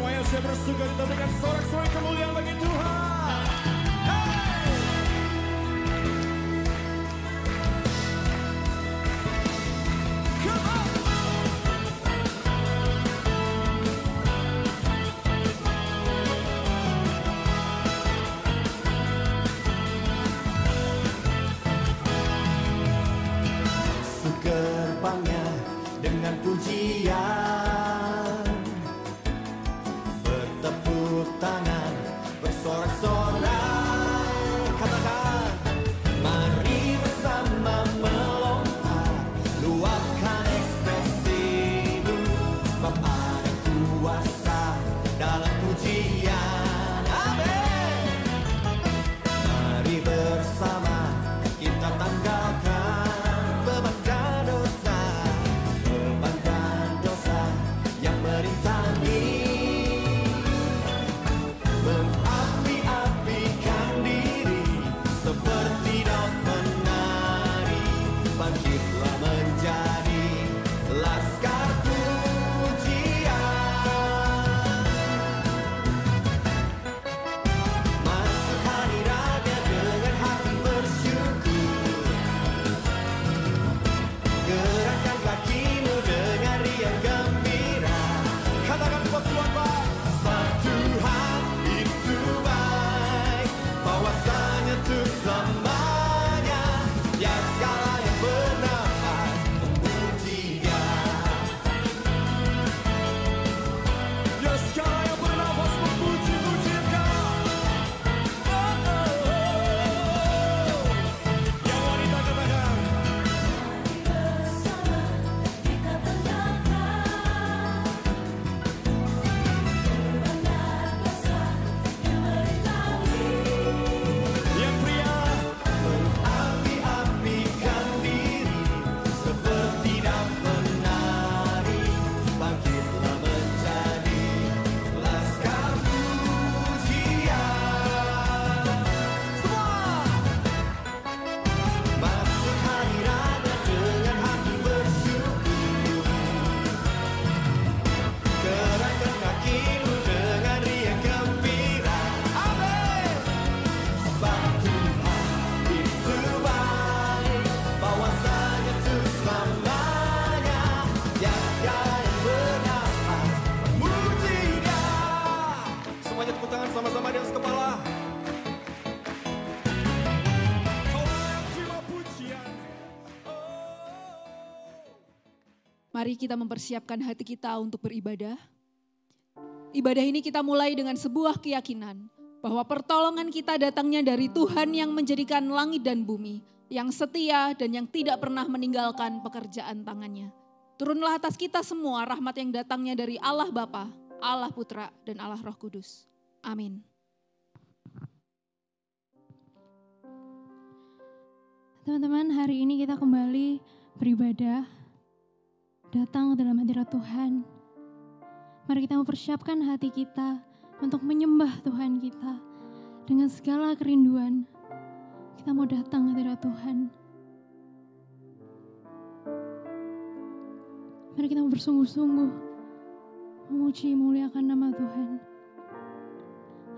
Semuanya saya bersuka kita berikan sorak-sorai kemuliaan bagi Tuhan. Hey! Come on! Gerbangnya dengan pujian, bertepuk tangan, bersorak-sorai, katakan, mari bersama melompat, luapkan ekspresimu, sebab ada kuasa dalam pujian. Amin. Mari bersama kita tanggalkan beban dosa yang merintangi, mengapi-apikan diri seperti daun menari, bangkitlah menjadi laskar pujian. Masuk hadiratnya dengan hati bersyukur, gerakkan kakimu dengan riang gembira, katakan sebab Tuhan baik, sebab Tuhan itu baik, bahwasanya untuk selamanya, ya segala yang bernafas memuji Dia. Ya segala yang bernafas memuji-muji Engkau. Oh, oh, oh. Yang wanita katakan, yang pria, Mengapi-apikan diri seperti daun menari, bangkitlah menjadi laskar pujian. Semua masuk hadiratnya dengan hati bersyukur, gerakkan kakimu dengan riang gembira. Amin. Sebab Tuhan itu baik, bahwasanya untuk selamanya, ya segala yang bernafas memuji Dia. semuanya tepuk tangan sama-sama di atas kepala. Kau layak terima pujian. Mari kita mempersiapkan hati kita untuk beribadah. Ibadah ini kita mulai dengan sebuah keyakinan bahwa pertolongan kita datangnya dari Tuhan yang menjadikan langit dan bumi, yang setia dan yang tidak pernah meninggalkan pekerjaan tangannya. Turunlah atas kita semua rahmat yang datangnya dari Allah Bapa, Allah Putra, dan Allah Roh Kudus. Amin. Teman-teman, hari ini kita kembali beribadah, datang ke dalam hadirat Tuhan. Mari kita mempersiapkan hati kita untuk menyembah Tuhan kita dengan segala kerinduan. Kita mau datang ke hadirat Tuhan. Mari kita mau bersungguh-sungguh memuji, muliakan nama Tuhan.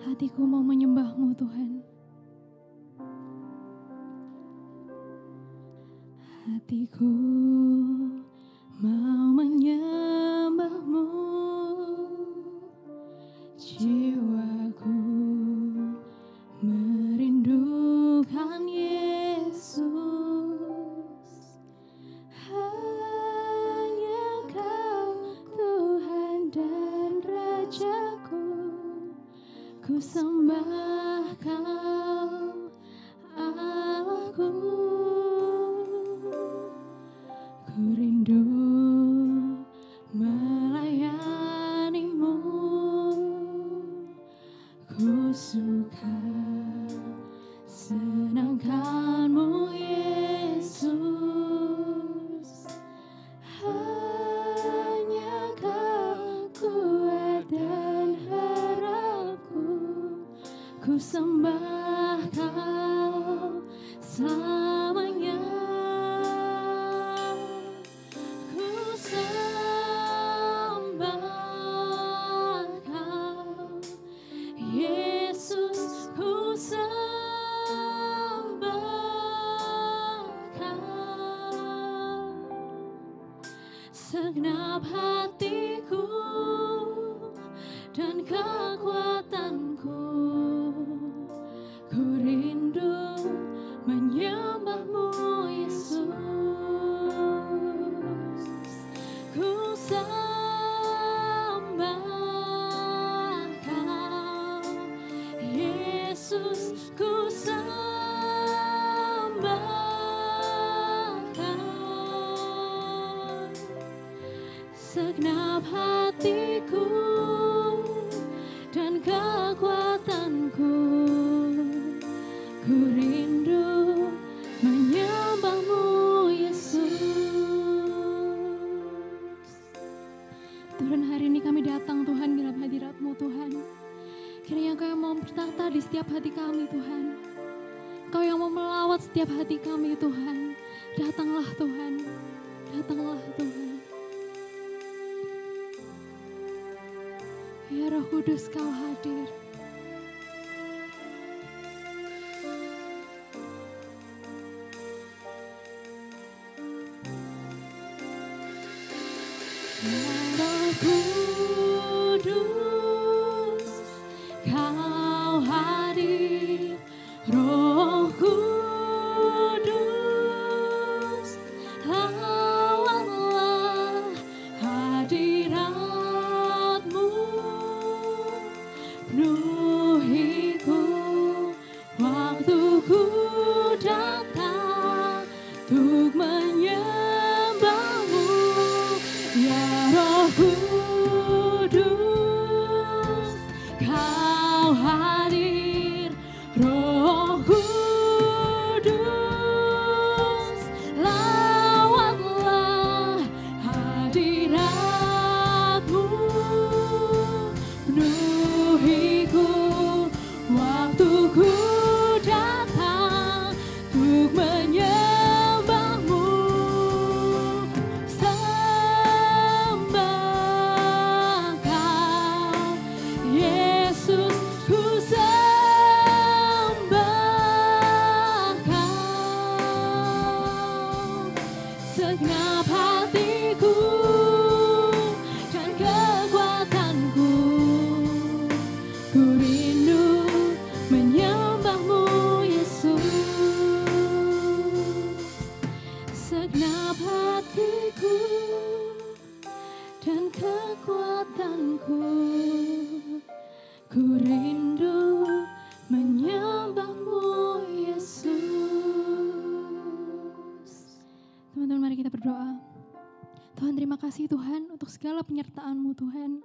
Hatiku mau menyembah-Mu Tuhan. Hatiku mau menyembah-Mu, jiwaku merindukan Yesus. Hanya Kau Tuhan dan Rajaku, ku sembah Kau Allahku. Ku rindu melayani-Mu, ku suka senangkan-Mu Yesus. Hanya Kau kuat dan harapku, ku sembah Kau selamanya. Ku sembah Kau segenap hatiku dan kekuatanku. Ku rindu menyembahmu Yesus. Ku sembah Kau Yesus, ku sembah Kau. Segenap hatiku dan kekuatanku, ku rindu menyembahmu Yesus. Tuhan, hari ini kami datang Tuhan dalam hadirat-Mu Tuhan. Kiranya Engkau yang mau bertata di setiap hati kami Tuhan. Engkau yang mau melawat setiap hati kami Tuhan. Datanglah Tuhan, datanglah Tuhan. Ya Roh Kudus, Kau hadir. Roh Kudus, Kau hadir. Roh Kudus, lawatlah hadirat-Mu. Penuhiku waktuku datang untuk menyembah-Mu. Ya Roh Kudus, Kau hadir. Roh Kudus, lawatlah hadirat-Mu. Penuhiku waktuku datang untuk menyembah-Mu. Sembah Kau Yesus, ku sembah Kau. Segenap hatiku dan kekuatanku, ku rindu menyembah-Mu Yesus. Segenap hatiku dan kekuatanku, ku rindu menyembah-Mu Yesus. Teman-teman, mari kita berdoa. Tuhan, terima kasih Tuhan untuk segala penyertaan-Mu Tuhan.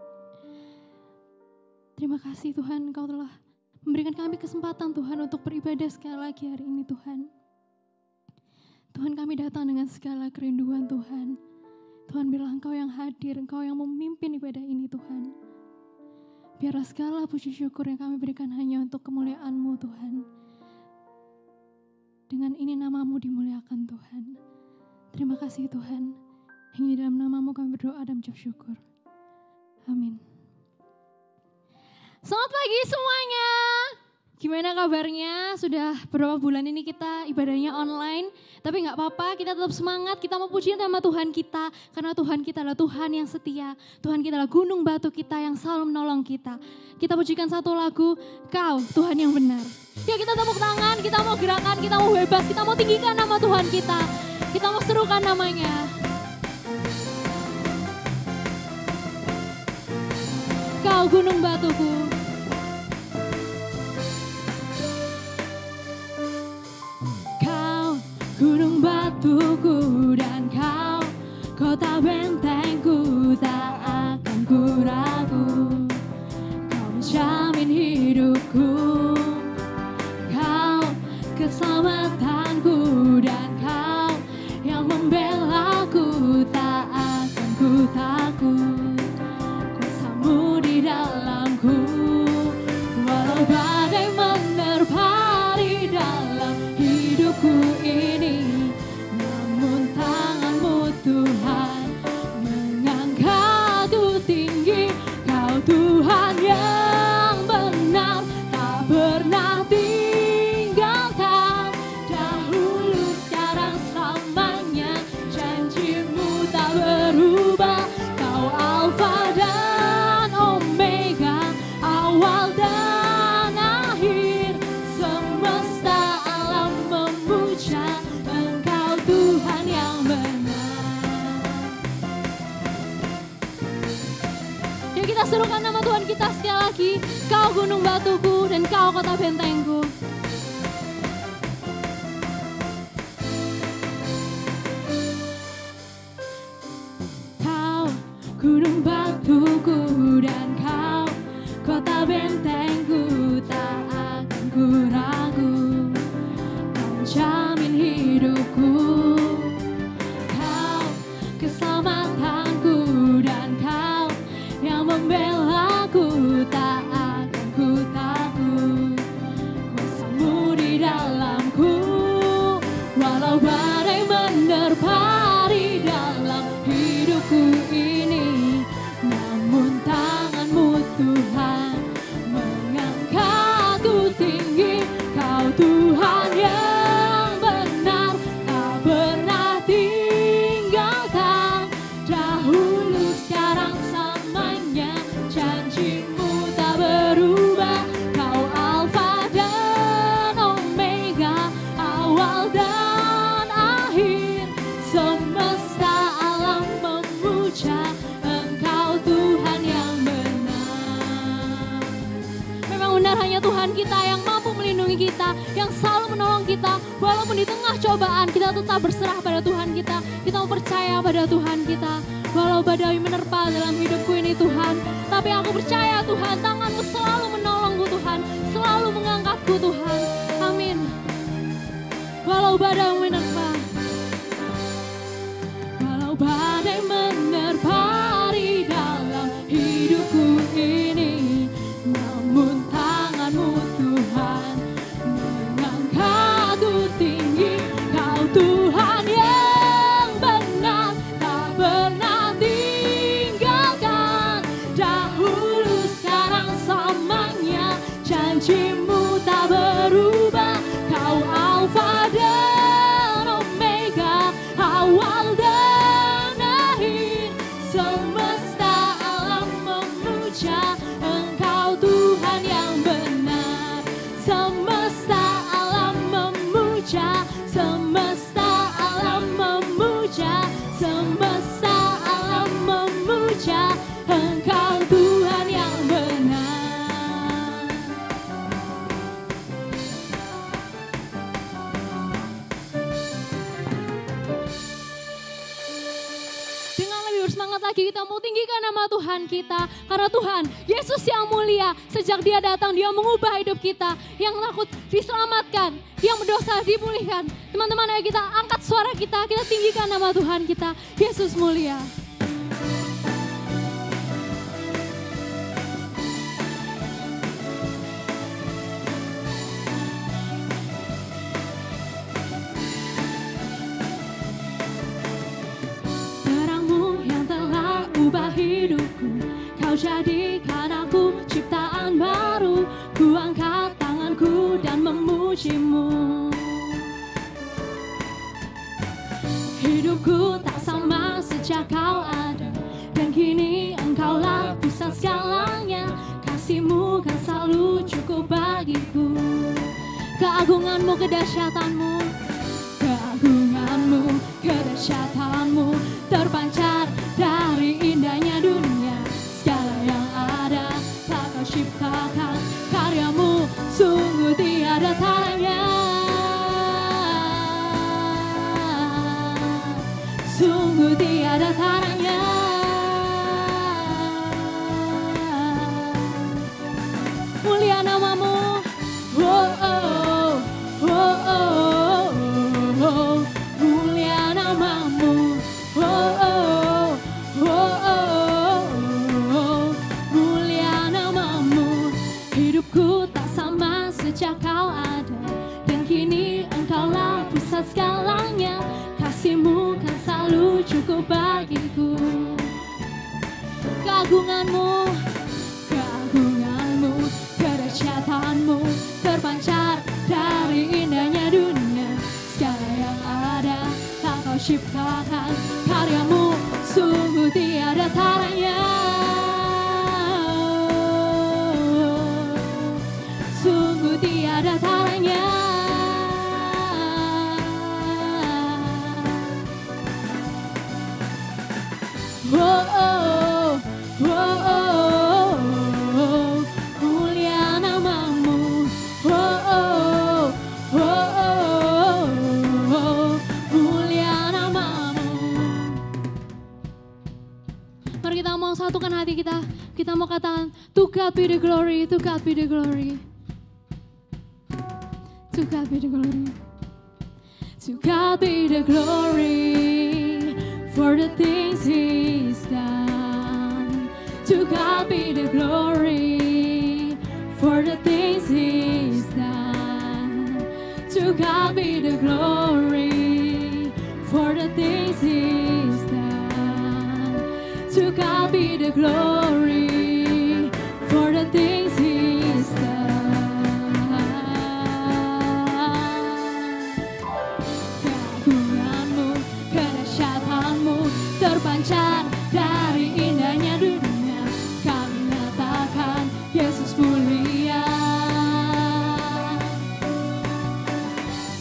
Terima kasih Tuhan, Engkau telah memberikan kami kesempatan Tuhan untuk beribadah sekali lagi hari ini Tuhan. Tuhan, kami datang dengan segala kerinduan Tuhan. Tuhan, biarlah Engkau yang hadir, Engkau yang memimpin ibadah ini Tuhan. Biarlah segala puji syukur yang kami berikan hanya untuk kemuliaan-Mu Tuhan. Dengan ini nama-Mu dimuliakan Tuhan. Terima kasih Tuhan. Hanya di dalam nama-Mu kami berdoa dan mengucap syukur. Amin. Selamat pagi semuanya. Gimana kabarnya? Sudah beberapa bulan ini kita ibadahnya online. Tapi gak apa-apa, kita tetap semangat. Kita mau puji nama Tuhan kita. Karena Tuhan kita adalah Tuhan yang setia. Tuhan kita adalah gunung batu kita yang selalu menolong kita. Kita pujikan satu lagu, Kau Tuhan yang benar. Yuk kita tepuk tangan, kita mau gerakan, kita mau bebas. Kita mau tinggikan nama Tuhan kita. Kita mau serukan namanya. Kau gunung batuku. Kau gunung batuku dan Kau kota bentengku, tak akan ku ragu. Kau menjamin hidupku, Kau keselamatanku, dan Kau yang membelaku, tak akan ku takut. Kuasa-Mu di dalamku, walau badai menerpa di dalam hidupku ini, namun tangan-Mu Tuhan mengangkatku tinggi. Kau Tuhan yang benar, tak pernah tinggalkan. Dahulu, sekarang, selamanya, janji-Mu tak berubah. Mari kita serukan nama Tuhan kita sekali lagi. Kau gunung batuku dan kau kota bentengku. Kau gunung batuku dan kau kota bentengku, tak akan ku ragu, menjamin hidupku. Kau keselamatanku dan kau yang membelaku, tak akan ku takut. Kuasamu di dalamku, walau badai menerpa di dalam hidupku ini, namun tanganmu Tuhan mengangkatku tinggi. Kau Tuhan yang benar, tak pernah tinggalkan. Dahulu sekarang selamanya, janjimu tak berubah. Kau Alfa dan Omega, awal dan akhir. Semesta alam memuja Engkau Tuhan yang benar. Memang benar hanya Tuhan kita yang mampu melindungi kita, yang selalu menolong kita. Walaupun di tengah cobaan kita tetap berserah pada Tuhan kita. Kita mau percaya pada Tuhan kita. Walau badai menerpa dalam hidupku ini Tuhan, tapi aku percaya Tuhan, tanganmu selalu menolongku Tuhan, selalu mengangkatku Tuhan. Amin. Walau badai menerpa, walau badai menerpa di dalam hidupku ini, namun tanganmu Tuhan mengangkatku tinggi. Kau Tuhan yang benar, tak pernah tinggalkan. Dahulu sekarang selamanya, janjimu tak berubah. Kau Alfa dan Omega, awal dan akhir. Semesta alam memuja Engkau Tuhan yang benar. Semesta alam memuja, semesta alam memuja, semesta alam memuja Engkau Tuhan yang benar. Dengan lebih bersemangat lagi kita mau tinggikan nama Tuhan kita. Karena Tuhan, Yesus yang mulia, sejak Dia datang Dia mengubah hidup kita. Yang takut diselamatkan, yang berdosa dipulihkan. Teman-teman, ayo kita angkat suara kita tinggikan nama Tuhan kita. Yesus mulia. Terangmu yang telah ubah hidupku, Kau jadikan aku ciptaan baru. Ku angkat tanganku dan memujimu. Hidupku tak sama sejak Kau ada, dan kini Engkaulah pusat segalanya. Kasih-Mu kan selalu cukup bagiku. Keagungan-Mu, kedahsyatan-Mu, keagungan-Mu, kedahsyatan-Mu terpancar dari indahnya dunia. Segala yang ada tak Kau ciptakan, karya-Mu sungguh tiada tanya. Sungguh tiada tanya. Mulia nama-Mu, oh oh, oh oh, oh. Mulia nama-Mu, oh oh, oh oh, oh. Mulia nama-Mu. Hidupku tak sama sejak Kau ada, dan kini Engkaulah pusat segalanya. Kasih-Mu kan selalu cukup bagiku. Keagungan-Mu, keagungan-Mu, kedahsyatan-Mu terpancar dari indahnya dunia. Segala yang ada tak Kau ciptakan, karya-Mu sungguh tiada taranya. Sungguh tiada taranya. Oh oh, oh oh. mau satukan hati kita. Kita mau katakan, to God be the glory, to God be the glory. To God be the glory. To God be the glory for the things He's done. To God be the glory for the things He's done. To God be the glory for the things He's done. To God be the glory for the things He's done. Keagunganmu, kedahsyatanmu terpancar dari indahnya dunia. Kami nyatakan Yesus mulia.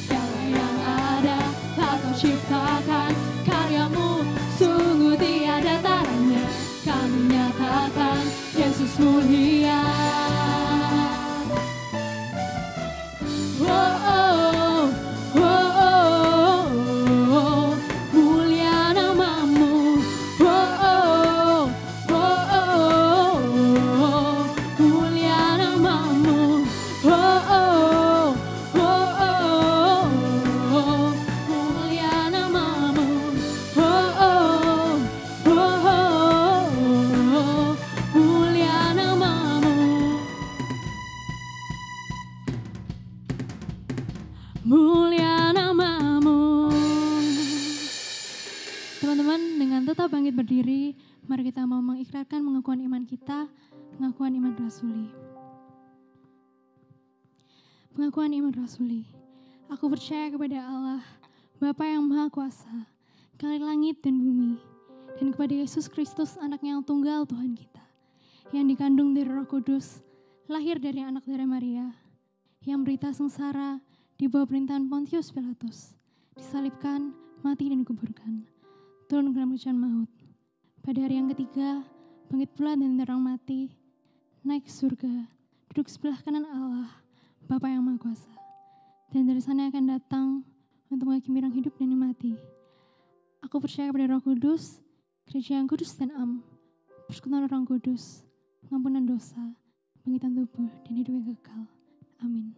Segala yang ada tak kau ciptakan, karyamu sungguh tiada taranya. Kami nyatakan Yesus mulia. Oh, oh, oh, oh, oh, mulia namamu. Oh, oh, oh, oh, oh, mulia namamu. Oh, oh, oh, oh, oh, mulia namamu. Oh, oh, oh, oh, mulia namamu. Mulia namamu. Teman-teman, dengan tetap bangkit berdiri, mari kita mau mengikrarkan pengakuan iman kita, pengakuan iman rasuli. Pengakuan iman rasuli. Aku percaya kepada Allah, Bapa yang Maha Kuasa, Kali langit dan bumi, dan kepada Yesus Kristus, anaknya yang tunggal Tuhan kita, yang dikandung dari Roh Kudus, lahir dari anak dari Maria, yang berita sengsara di bawah perintahan Pontius Pilatus, disalibkan, mati dan dikuburkan, turun ke dalam kerajaan maut. Pada hari yang ketiga, bangkit pula dan terang mati, naik ke surga, duduk sebelah kanan Allah, Bapa yang Maha Kuasa. Dan dari sana akan datang untuk menghakimi orang hidup dan yang mati. Aku percaya kepada Roh Kudus, gereja yang kudus dan am, persekutuan Orang Kudus, pengampunan dosa, bangkitan tubuh, dan hidup yang kekal. Amin.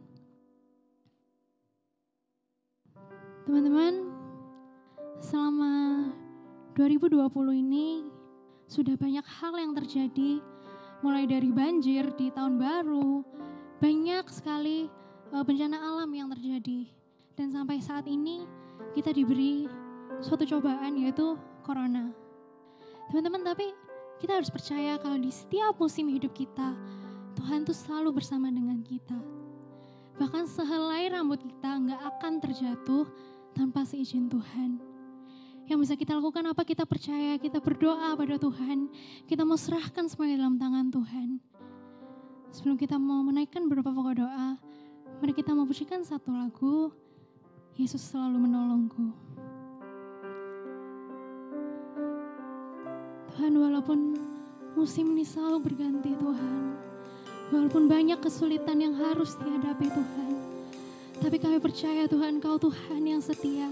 Teman-teman, selama 2020 ini sudah banyak hal yang terjadi, mulai dari banjir di tahun baru, banyak sekali bencana alam yang terjadi. Dan sampai saat ini kita diberi suatu cobaan, yaitu corona. Teman-teman, tapi kita harus percaya kalau di setiap musim hidup kita, Tuhan tuh selalu bersama dengan kita. Bahkan sehelai rambut kita gak akan terjatuh tanpa seizin Tuhan. Yang bisa kita lakukan apa? Kita percaya, kita berdoa pada Tuhan. Kita mau serahkan semuanya dalam tangan Tuhan. Sebelum kita mau menaikkan beberapa pokok doa, mari kita mau pujikan satu lagu, Yesus Selalu Menolongku. Tuhan, walaupun musim ini selalu berganti Tuhan, walaupun banyak kesulitan yang harus dihadapi Tuhan, tapi kami percaya Tuhan, Kau Tuhan yang setia,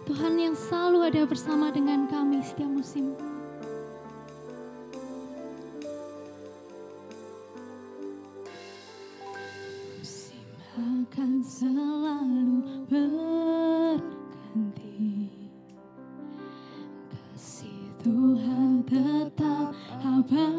Tuhan yang selalu ada bersama dengan kami setiap musim. Musim akan selalu berganti, kasih Tuhan tetap abadi.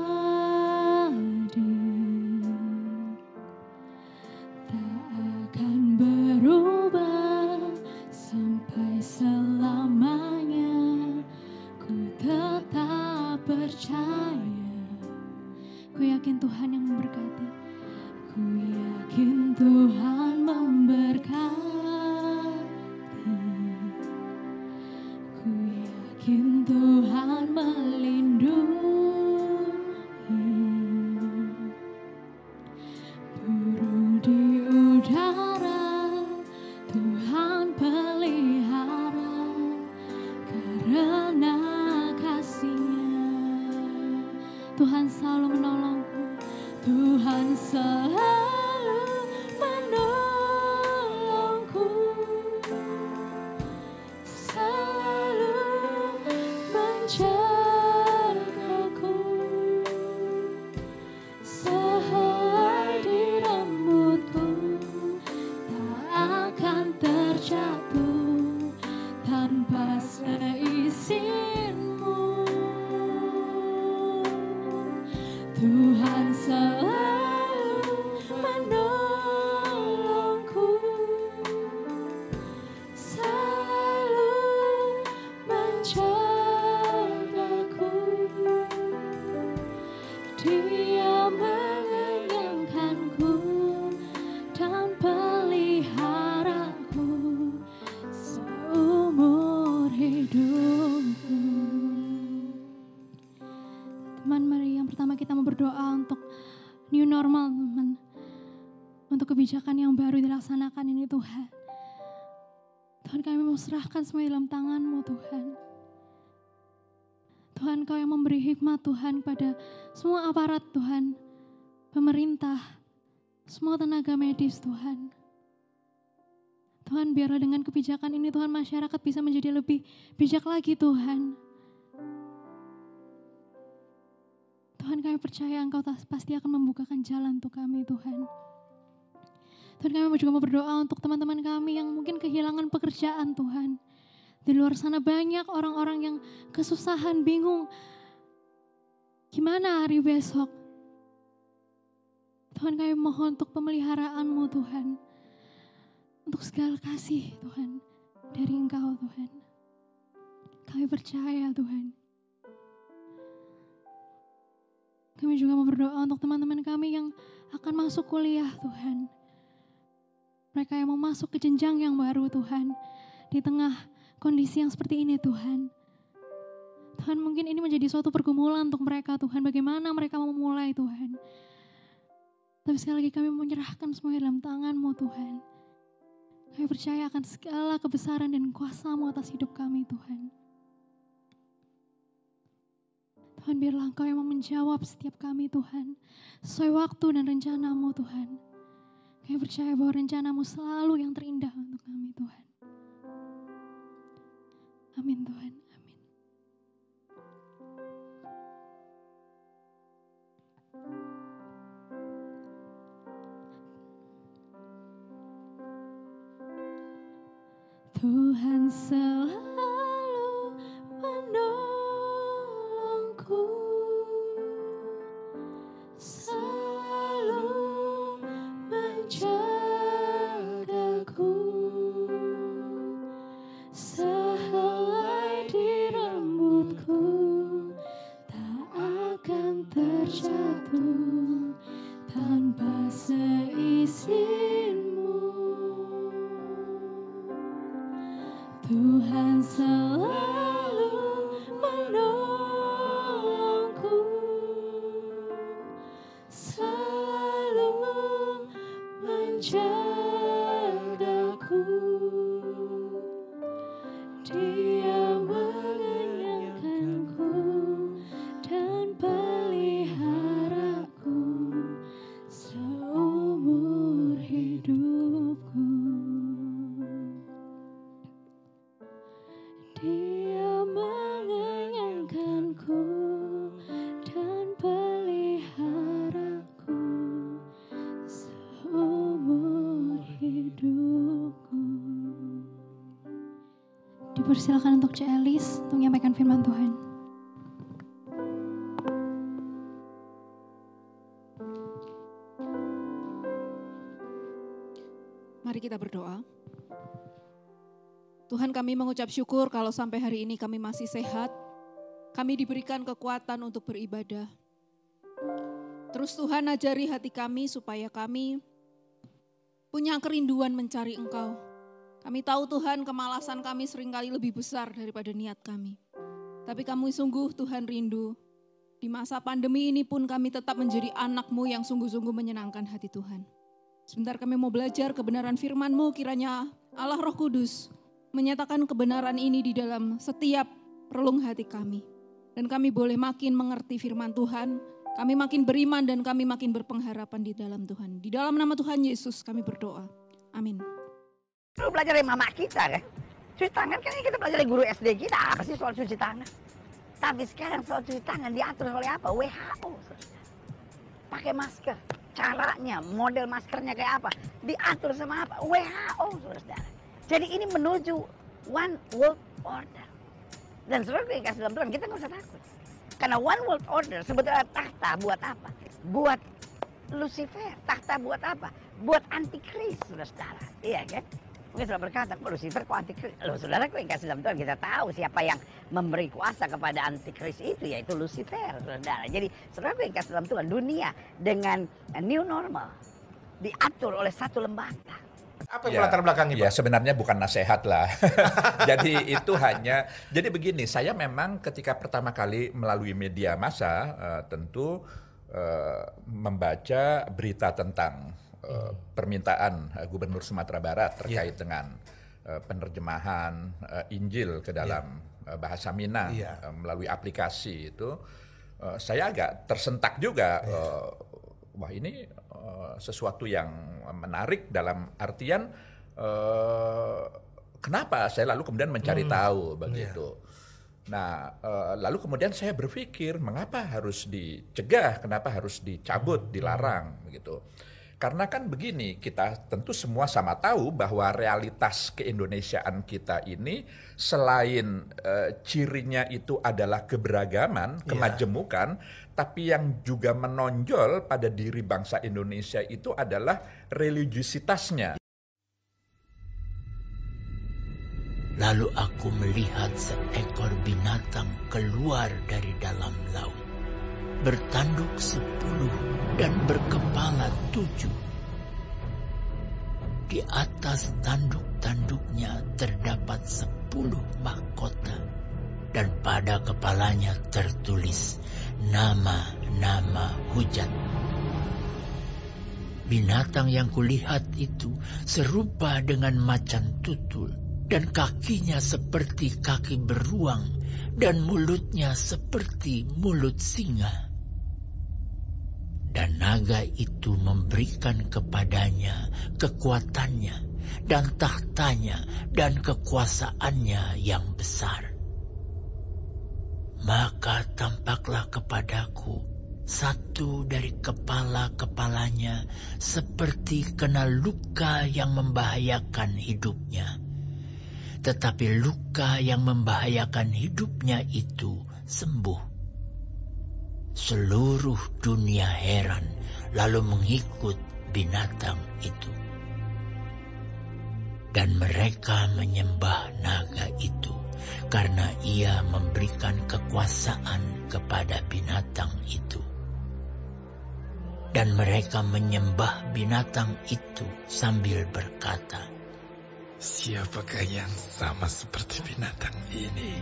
Ku yakin Tuhan yang memberkati. Ku yakin Tuhan memberkati. Ku yakin Tuhan melindungi. Burung di udara Tuhan pelihara, karena kasih-Nya Tuhan selalu menolongku. Tuhan selalu menolongku, selalu menjagaku. Dia mengenyangkanku dan peliharaku seumur hidupku. Teman, mari yang pertama kita mau berdoa untuk new normal, teman. Untuk kebijakan yang baru dilaksanakan ini, Tuhan. Tuhan, kami mau serahkan semua dalam tangan-Mu, Tuhan. Tuhan, Kau yang memberi hikmat, Tuhan, pada semua aparat, Tuhan. Pemerintah, semua tenaga medis, Tuhan. Tuhan, biarlah dengan kebijakan ini, Tuhan, masyarakat bisa menjadi lebih bijak lagi, Tuhan. Tuhan, kami percaya Engkau pasti akan membukakan jalan untuk kami, Tuhan. Tuhan, kami juga mau berdoa untuk teman-teman kami yang mungkin kehilangan pekerjaan, Tuhan. Di luar sana banyak orang-orang yang kesusahan, bingung. Gimana hari besok? Tuhan, kami mohon untuk pemeliharaan-Mu, Tuhan. Untuk segala kasih, Tuhan, dari Engkau, Tuhan. Kami percaya, Tuhan. Kami juga mau berdoa untuk teman-teman kami yang akan masuk kuliah, Tuhan. Mereka yang mau masuk ke jenjang yang baru, Tuhan. Di tengah kondisi yang seperti ini, Tuhan. Tuhan, mungkin ini menjadi suatu pergumulan untuk mereka, Tuhan. Bagaimana mereka mau memulai, Tuhan. Tapi sekali lagi kami menyerahkan semua dalam tangan-Mu, Tuhan. Kami percaya akan segala kebesaran dan kuasa-Mu atas hidup kami, Tuhan. Tuhan, biarlah Engkau yang menjawab setiap kami, Tuhan. Sesuai waktu dan rencana-Mu, Tuhan. Kami percaya bahwa rencana-Mu selalu yang terindah untuk kami, Tuhan. Amin, Tuhan. Amin. Tuhan selalu menolongku, selalu menjagaku, sehelai di rambutku tak akan terjatuh tanpa seizinmu. Tuhan selalu menolongku, selalu menjagaku. Dia mengenyangkanku dan peliharaku seumur hidupku. Dia mengenyangkanku dan peliharaku seumur hidupku. Dipersilakan untuk Cik Elis untuk menyampaikan firman Tuhan. Mari kita berdoa. Tuhan, kami mengucap syukur kalau sampai hari ini kami masih sehat. Kami diberikan kekuatan untuk beribadah. Terus Tuhan ajari hati kami supaya kami punya kerinduan mencari Engkau. Kami tahu Tuhan kemalasan kami seringkali lebih besar daripada niat kami. Tapi kami sungguh Tuhan rindu. Di masa pandemi ini pun kami tetap menjadi anak-Mu yang sungguh-sungguh menyenangkan hati Tuhan. Sebentar kami mau belajar kebenaran firman-Mu, kiranya Allah Roh Kudus menyatakan kebenaran ini di dalam setiap relung hati kami. Dan kami boleh makin mengerti firman Tuhan, kami makin beriman dan kami makin berpengharapan di dalam Tuhan. Di dalam nama Tuhan Yesus kami berdoa. Amin. Lu belajar dari mama kita kan? Cuci tangan kan kita belajar dari guru SD kita, apa sih soal cuci tangan? Tapi sekarang soal cuci tangan diatur oleh apa? WHO. Pakai masker. Caranya, model maskernya kayak apa? Diatur sama apa? WHO, saudara. Jadi ini menuju one world order. Dan sebenarnya dikasih dalam Tuhan, kita nggak usah takut. Karena one world order sebetulnya tahta buat apa? Buat Lucifer. Tahta buat apa? Buat antikris, saudara. Iya kan? Mungkin saudara berkata, kok Lucifer kok antikris? Loh saudaraku yang kasih dalam Tuhan, kita tahu siapa yang memberi kuasa kepada antikris itu, yaitu Lucifer, saudara. Jadi saudaraku yang kasih dalam Tuhan, dunia dengan new normal diatur oleh satu lembaga. Apa yang latar belakangnya, Pak? Ya sebenarnya bukan nasihat lah. Jadi itu hanya, jadi begini, saya memang ketika pertama kali melalui media massa tentu membaca berita tentang permintaan Gubernur Sumatera Barat terkait dengan penerjemahan Injil ke dalam bahasa Minang melalui aplikasi itu, saya agak tersentak juga. Wah ini sesuatu yang menarik dalam artian kenapa saya lalu kemudian mencari tahu begitu. Nah, lalu kemudian saya berpikir mengapa harus dicegah, kenapa harus dicabut, dilarang begitu. Karena kan begini, kita tentu semua sama tahu bahwa realitas keindonesiaan kita ini selain cirinya itu adalah keberagaman, kemajemukan, tapi yang juga menonjol pada diri bangsa Indonesia itu adalah religiusitasnya. Lalu aku melihat seekor binatang keluar dari dalam laut, bertanduk 10 dan berkepala 7. Di atas tanduk-tanduknya terdapat 10 mahkota, dan pada kepalanya tertulis nama-nama hujat. Binatang yang kulihat itu serupa dengan macan tutul, dan kakinya seperti kaki beruang, dan mulutnya seperti mulut singa. Dan naga itu memberikan kepadanya kekuatannya, dan tahtanya, dan kekuasaannya yang besar. Maka tampaklah kepadaku satu dari kepala-kepalanya seperti kena luka yang membahayakan hidupnya. Tetapi luka yang membahayakan hidupnya itu sembuh. Seluruh dunia heran lalu mengikut binatang itu. Dan mereka menyembah naga itu karena ia memberikan kekuasaan kepada binatang itu. Dan mereka menyembah binatang itu sambil berkata, siapakah yang sama seperti binatang ini?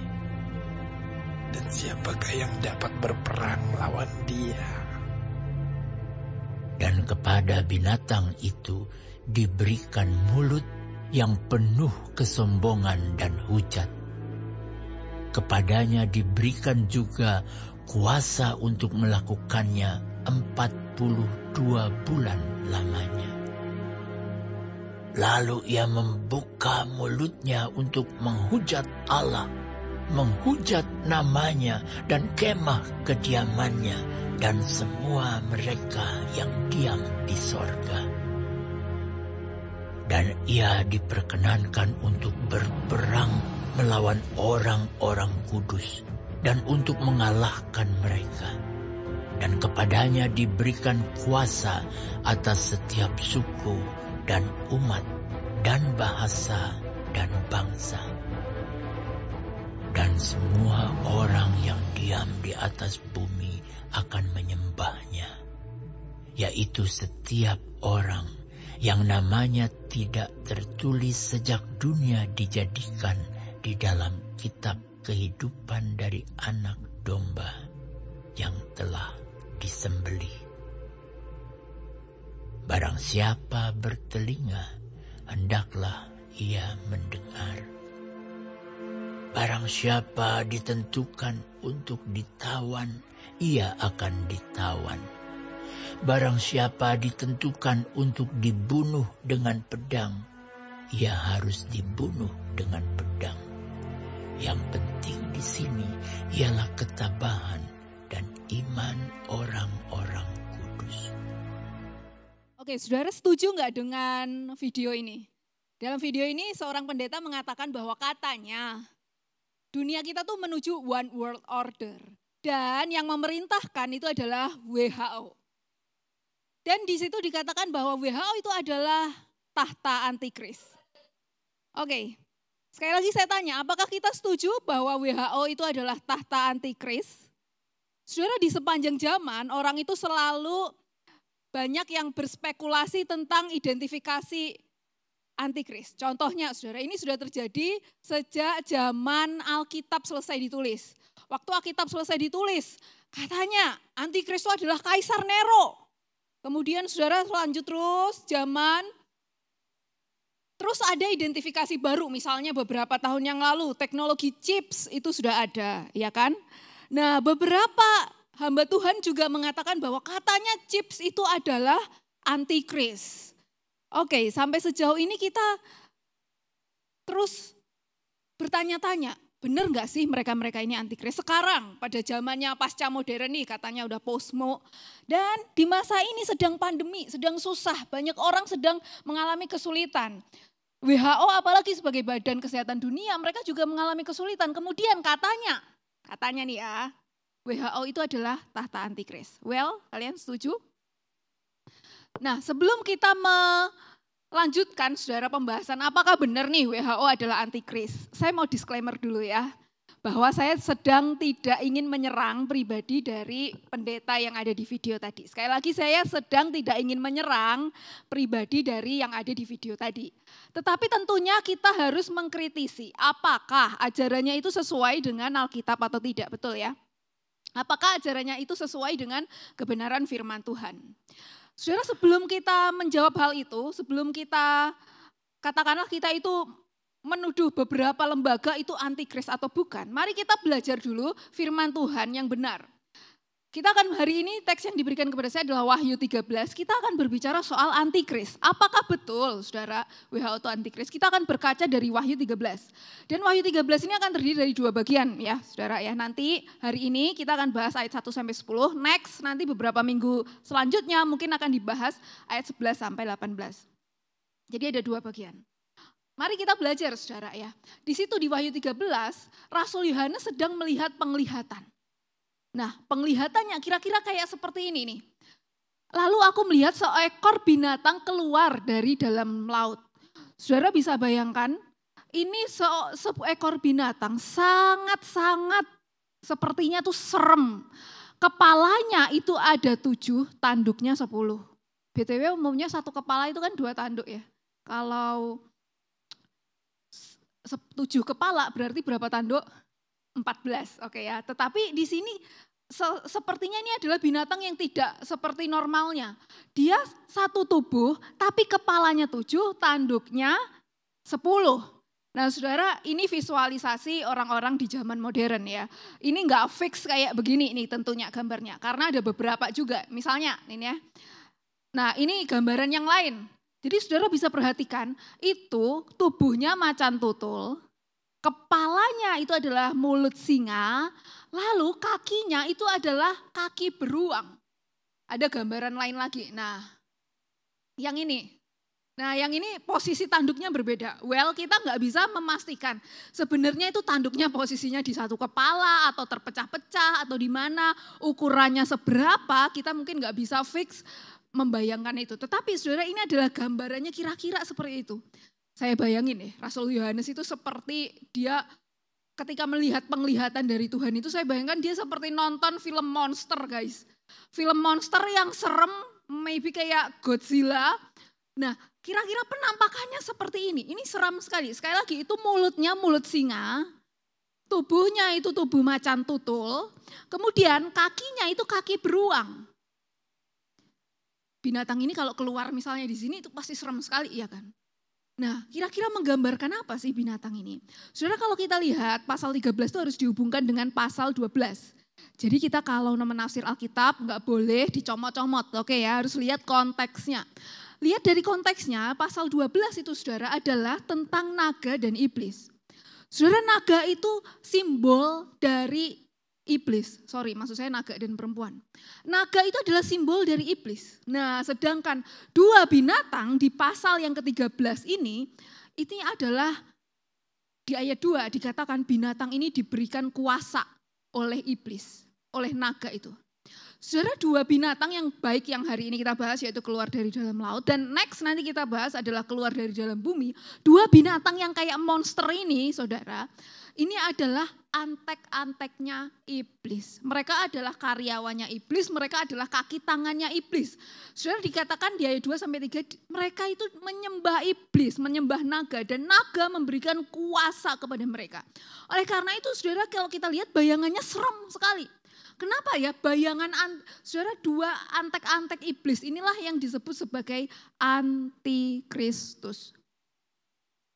Dan siapakah yang dapat berperang melawan dia? Dan kepada binatang itu diberikan mulut yang penuh kesombongan dan hujat. Kepadanya diberikan juga kuasa untuk melakukannya 42 bulan lamanya. Lalu ia membuka mulutnya untuk menghujat Allah, menghujat namanya dan kemah kediamannya dan semua mereka yang diam di sorga. Dan ia diperkenankan untuk berperang melawan orang-orang kudus dan untuk mengalahkan mereka. Dan kepadanya diberikan kuasa atas setiap suku dan umat, dan bahasa, dan bangsa. Dan semua orang yang diam di atas bumi akan menyembahnya, yaitu setiap orang yang namanya tidak tertulis sejak dunia dijadikan di dalam kitab kehidupan dari anak domba yang telah disembelih. Barang siapa bertelinga, hendaklah ia mendengar. Barang siapa ditentukan untuk ditawan, ia akan ditawan. Barang siapa ditentukan untuk dibunuh dengan pedang, ia harus dibunuh dengan pedang. Yang penting di sini ialah ketabahan dan iman orang-orang kudus. Oke, saudara setuju nggak dengan video ini? Dalam video ini seorang pendeta mengatakan bahwa katanya dunia kita tuh menuju one world order. Dan yang memerintahkan itu adalah WHO. Dan di situ dikatakan bahwa WHO itu adalah tahta antikris. Oke, sekali lagi saya tanya, apakah kita setuju bahwa WHO itu adalah tahta antikris? Saudara, di sepanjang zaman orang itu selalu banyak yang berspekulasi tentang identifikasi antikris. Contohnya saudara, ini sudah terjadi sejak zaman Alkitab selesai ditulis. Waktu Alkitab selesai ditulis, katanya antikris itu adalah Kaisar Nero. Kemudian saudara lanjut terus zaman, terus ada identifikasi baru, misalnya beberapa tahun yang lalu teknologi chips itu sudah ada, ya kan? Nah, beberapa hamba Tuhan juga mengatakan bahwa katanya chips itu adalah antikris. Oke, sampai sejauh ini kita terus bertanya-tanya, benar nggak sih mereka-mereka ini antikris? Sekarang pada zamannya pasca modern nih katanya udah postmo. Dan di masa ini sedang pandemi, sedang susah, banyak orang sedang mengalami kesulitan. WHO apalagi sebagai Badan Kesehatan Dunia mereka juga mengalami kesulitan. Kemudian katanya nih ya, WHO itu adalah tahta antikris. Well, kalian setuju? Nah, sebelum kita melanjutkan saudara pembahasan apakah benar nih WHO adalah antikris, saya mau disclaimer dulu ya, bahwa saya sedang tidak ingin menyerang pribadi dari pendeta yang ada di video tadi. Sekali lagi saya sedang tidak ingin menyerang pribadi dari yang ada di video tadi. Tetapi tentunya kita harus mengkritisi apakah ajarannya itu sesuai dengan Alkitab atau tidak, betul ya? Apakah ajarannya itu sesuai dengan kebenaran firman Tuhan? Saudara, sebelum kita menjawab hal itu, sebelum kita katakanlah kita itu menuduh beberapa lembaga itu antikris atau bukan, mari kita belajar dulu firman Tuhan yang benar. Kita akan hari ini teks yang diberikan kepada saya adalah Wahyu 13, kita akan berbicara soal antikris. Apakah betul saudara WHO itu antikris? Kita akan berkaca dari Wahyu 13. Dan Wahyu 13 ini akan terdiri dari 2 bagian ya saudara ya. Nanti hari ini kita akan bahas ayat 1-10, next nanti beberapa minggu selanjutnya mungkin akan dibahas ayat 11-18. Jadi ada 2 bagian. Mari kita belajar saudara ya. Di situ di Wahyu 13, Rasul Yohanes sedang melihat penglihatan. Nah, penglihatannya kira-kira kayak seperti ini nih. Lalu aku melihat seekor binatang keluar dari dalam laut. Saudara bisa bayangkan, ini seekor binatang sangat-sangat sepertinya tuh serem. Kepalanya itu ada 7, tanduknya 10. BTW umumnya 1 kepala itu kan 2 tanduk ya. Kalau 7 kepala berarti berapa tanduk? 14, oke ya. Tetapi di sini sepertinya ini adalah binatang yang tidak seperti normalnya. Dia 1 tubuh, tapi kepalanya 7, tanduknya 10. Nah saudara, ini visualisasi orang-orang di zaman modern ya. Ini enggak fix kayak begini nih tentunya gambarnya. Karena ada beberapa juga, misalnya ini ya. Nah ini gambaran yang lain. Jadi saudara bisa perhatikan, itu tubuhnya macan tutul. Kepalanya itu adalah mulut singa, lalu kakinya itu adalah kaki beruang. Ada gambaran lain lagi. Nah, yang ini posisi tanduknya berbeda. Well, kita nggak bisa memastikan sebenarnya itu tanduknya posisinya di 1 kepala atau terpecah-pecah atau di mana, ukurannya seberapa, kita mungkin nggak bisa fix membayangkan itu. Tetapi saudara, ini adalah gambarannya kira-kira seperti itu. Saya bayangin nih, Rasul Yohanes itu seperti dia ketika melihat penglihatan dari Tuhan itu, saya bayangkan dia seperti nonton film monster guys. Film monster yang serem, maybe kayak Godzilla. Nah kira-kira penampakannya seperti ini. Ini seram sekali. Sekali lagi itu mulutnya mulut singa, tubuhnya itu tubuh macan tutul, kemudian kakinya itu kaki beruang. Binatang ini kalau keluar misalnya di sini itu pasti serem sekali, iya kan? Nah, kira-kira menggambarkan apa sih binatang ini? Saudara, kalau kita lihat pasal 13 itu harus dihubungkan dengan pasal 12. Jadi kita kalau menafsir Alkitab nggak boleh dicomot-comot, oke ya, harus lihat konteksnya. Lihat dari konteksnya, pasal 12 itu saudara adalah tentang naga dan iblis. Saudara, naga itu simbol dari iblis, maksud saya naga dan perempuan. Naga itu adalah simbol dari iblis. Nah, sedangkan 2 binatang di pasal yang ke-13 ini adalah di ayat 2 dikatakan binatang ini diberikan kuasa oleh iblis, oleh naga itu. Saudara, dua binatang yang baik yang hari ini kita bahas yaitu keluar dari dalam laut. Dan next nanti kita bahas adalah keluar dari dalam bumi. Dua binatang yang kayak monster ini saudara, ini adalah antek-anteknya iblis. Mereka adalah karyawannya iblis, mereka adalah kaki tangannya iblis. Saudara, dikatakan di ayat 2-3, mereka itu menyembah iblis, menyembah naga. Dan naga memberikan kuasa kepada mereka. Oleh karena itu saudara, kalau kita lihat bayangannya serem sekali. Kenapa ya bayangan saudara, dua antek-antek iblis inilah yang disebut sebagai antikristus.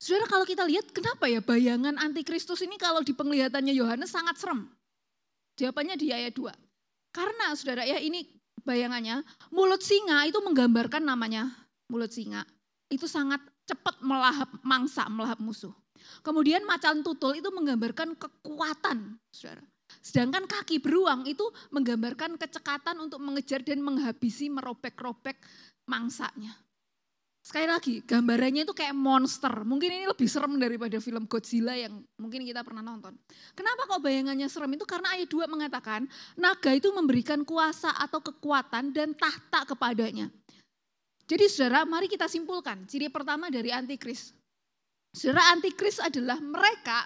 Saudara, kalau kita lihat kenapa ya bayangan antikristus ini kalau di penglihatannya Yohanes sangat serem. Jawabannya di ayat 2. Karena saudara ya ini bayangannya mulut singa itu menggambarkan namanya mulut singa. Itu sangat cepat melahap mangsa, melahap musuh. Kemudian macan tutul itu menggambarkan kekuatan saudara. Sedangkan kaki beruang itu menggambarkan kecekatan untuk mengejar dan menghabisi, merobek-robek mangsanya. Sekali lagi, gambarannya itu kayak monster. Mungkin ini lebih serem daripada film Godzilla yang mungkin kita pernah nonton. Kenapa kok bayangannya serem itu? Karena ayat 2 mengatakan, naga itu memberikan kuasa atau kekuatan dan tahta kepadanya. Jadi saudara, mari kita simpulkan. Ciri pertama dari antikris. Saudara, antikris adalah mereka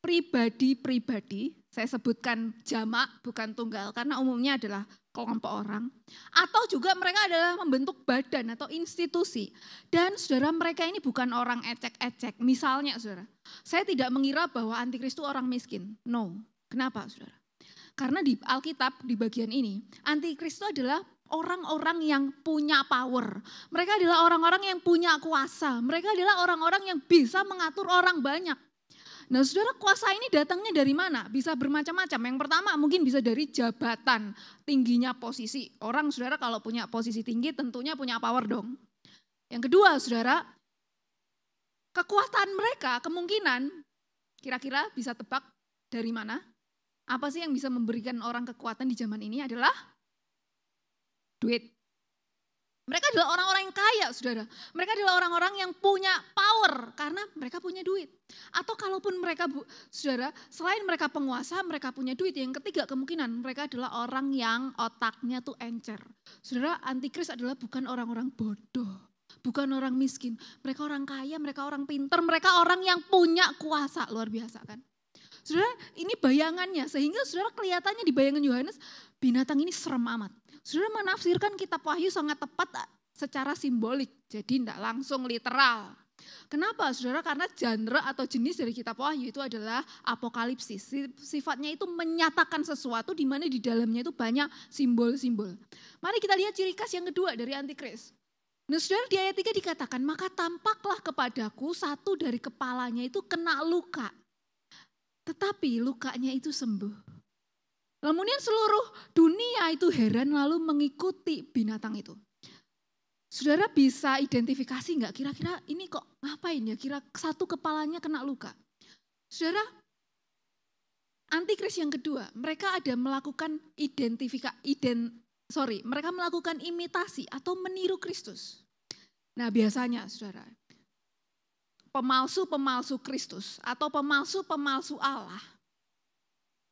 pribadi-pribadi, saya sebutkan jamak bukan tunggal karena umumnya adalah kelompok orang. Atau juga mereka adalah membentuk badan atau institusi. Dan saudara, mereka ini bukan orang ecek-ecek. Misalnya saudara, saya tidak mengira bahwa antikris itu orang miskin. No. Kenapa saudara? Karena di Alkitab di bagian ini, antikris itu adalah orang-orang yang punya power. Mereka adalah orang-orang yang punya kuasa. Mereka adalah orang-orang yang bisa mengatur orang banyak. Nah saudara, kuasa ini datangnya dari mana? Bisa bermacam-macam. Yang pertama mungkin bisa dari jabatan, tingginya posisi. Orang saudara kalau punya posisi tinggi tentunya punya power dong. Yang kedua saudara, kekuatan mereka kemungkinan kira-kira bisa tebak dari mana? Apa sih yang bisa memberikan orang kekuatan di zaman ini adalah duit. Mereka adalah orang-orang yang kaya, saudara. Mereka adalah orang-orang yang punya power karena mereka punya duit. Atau kalaupun mereka, saudara, selain mereka penguasa, mereka punya duit. Yang ketiga kemungkinan mereka adalah orang yang otaknya tuh encer. Saudara, antikris adalah bukan orang-orang bodoh, bukan orang miskin. Mereka orang kaya, mereka orang pintar, mereka orang yang punya kuasa. Luar biasa kan? Saudara, ini bayangannya. Sehingga saudara kelihatannya di bayangan Yohanes, binatang ini serem amat. Saudara menafsirkan kitab Wahyu sangat tepat secara simbolik, jadi tidak langsung literal. Kenapa saudara? Karena genre atau jenis dari kitab Wahyu itu adalah apokalipsis. Sifatnya itu menyatakan sesuatu di mana di dalamnya itu banyak simbol-simbol. Mari kita lihat ciri khas yang kedua dari antikris. Nah saudara, di ayat 3 dikatakan, maka tampaklah kepadaku satu dari kepalanya itu kena luka. Tetapi lukanya itu sembuh. Kemudian seluruh dunia itu heran lalu mengikuti binatang itu. Saudara bisa identifikasi enggak kira-kira ini kok ngapain ya? Kira satu kepalanya kena luka. Saudara, antikris yang kedua, mereka ada melakukan mereka melakukan imitasi atau meniru Kristus. Nah biasanya saudara, pemalsu-pemalsu Kristus atau pemalsu-pemalsu Allah,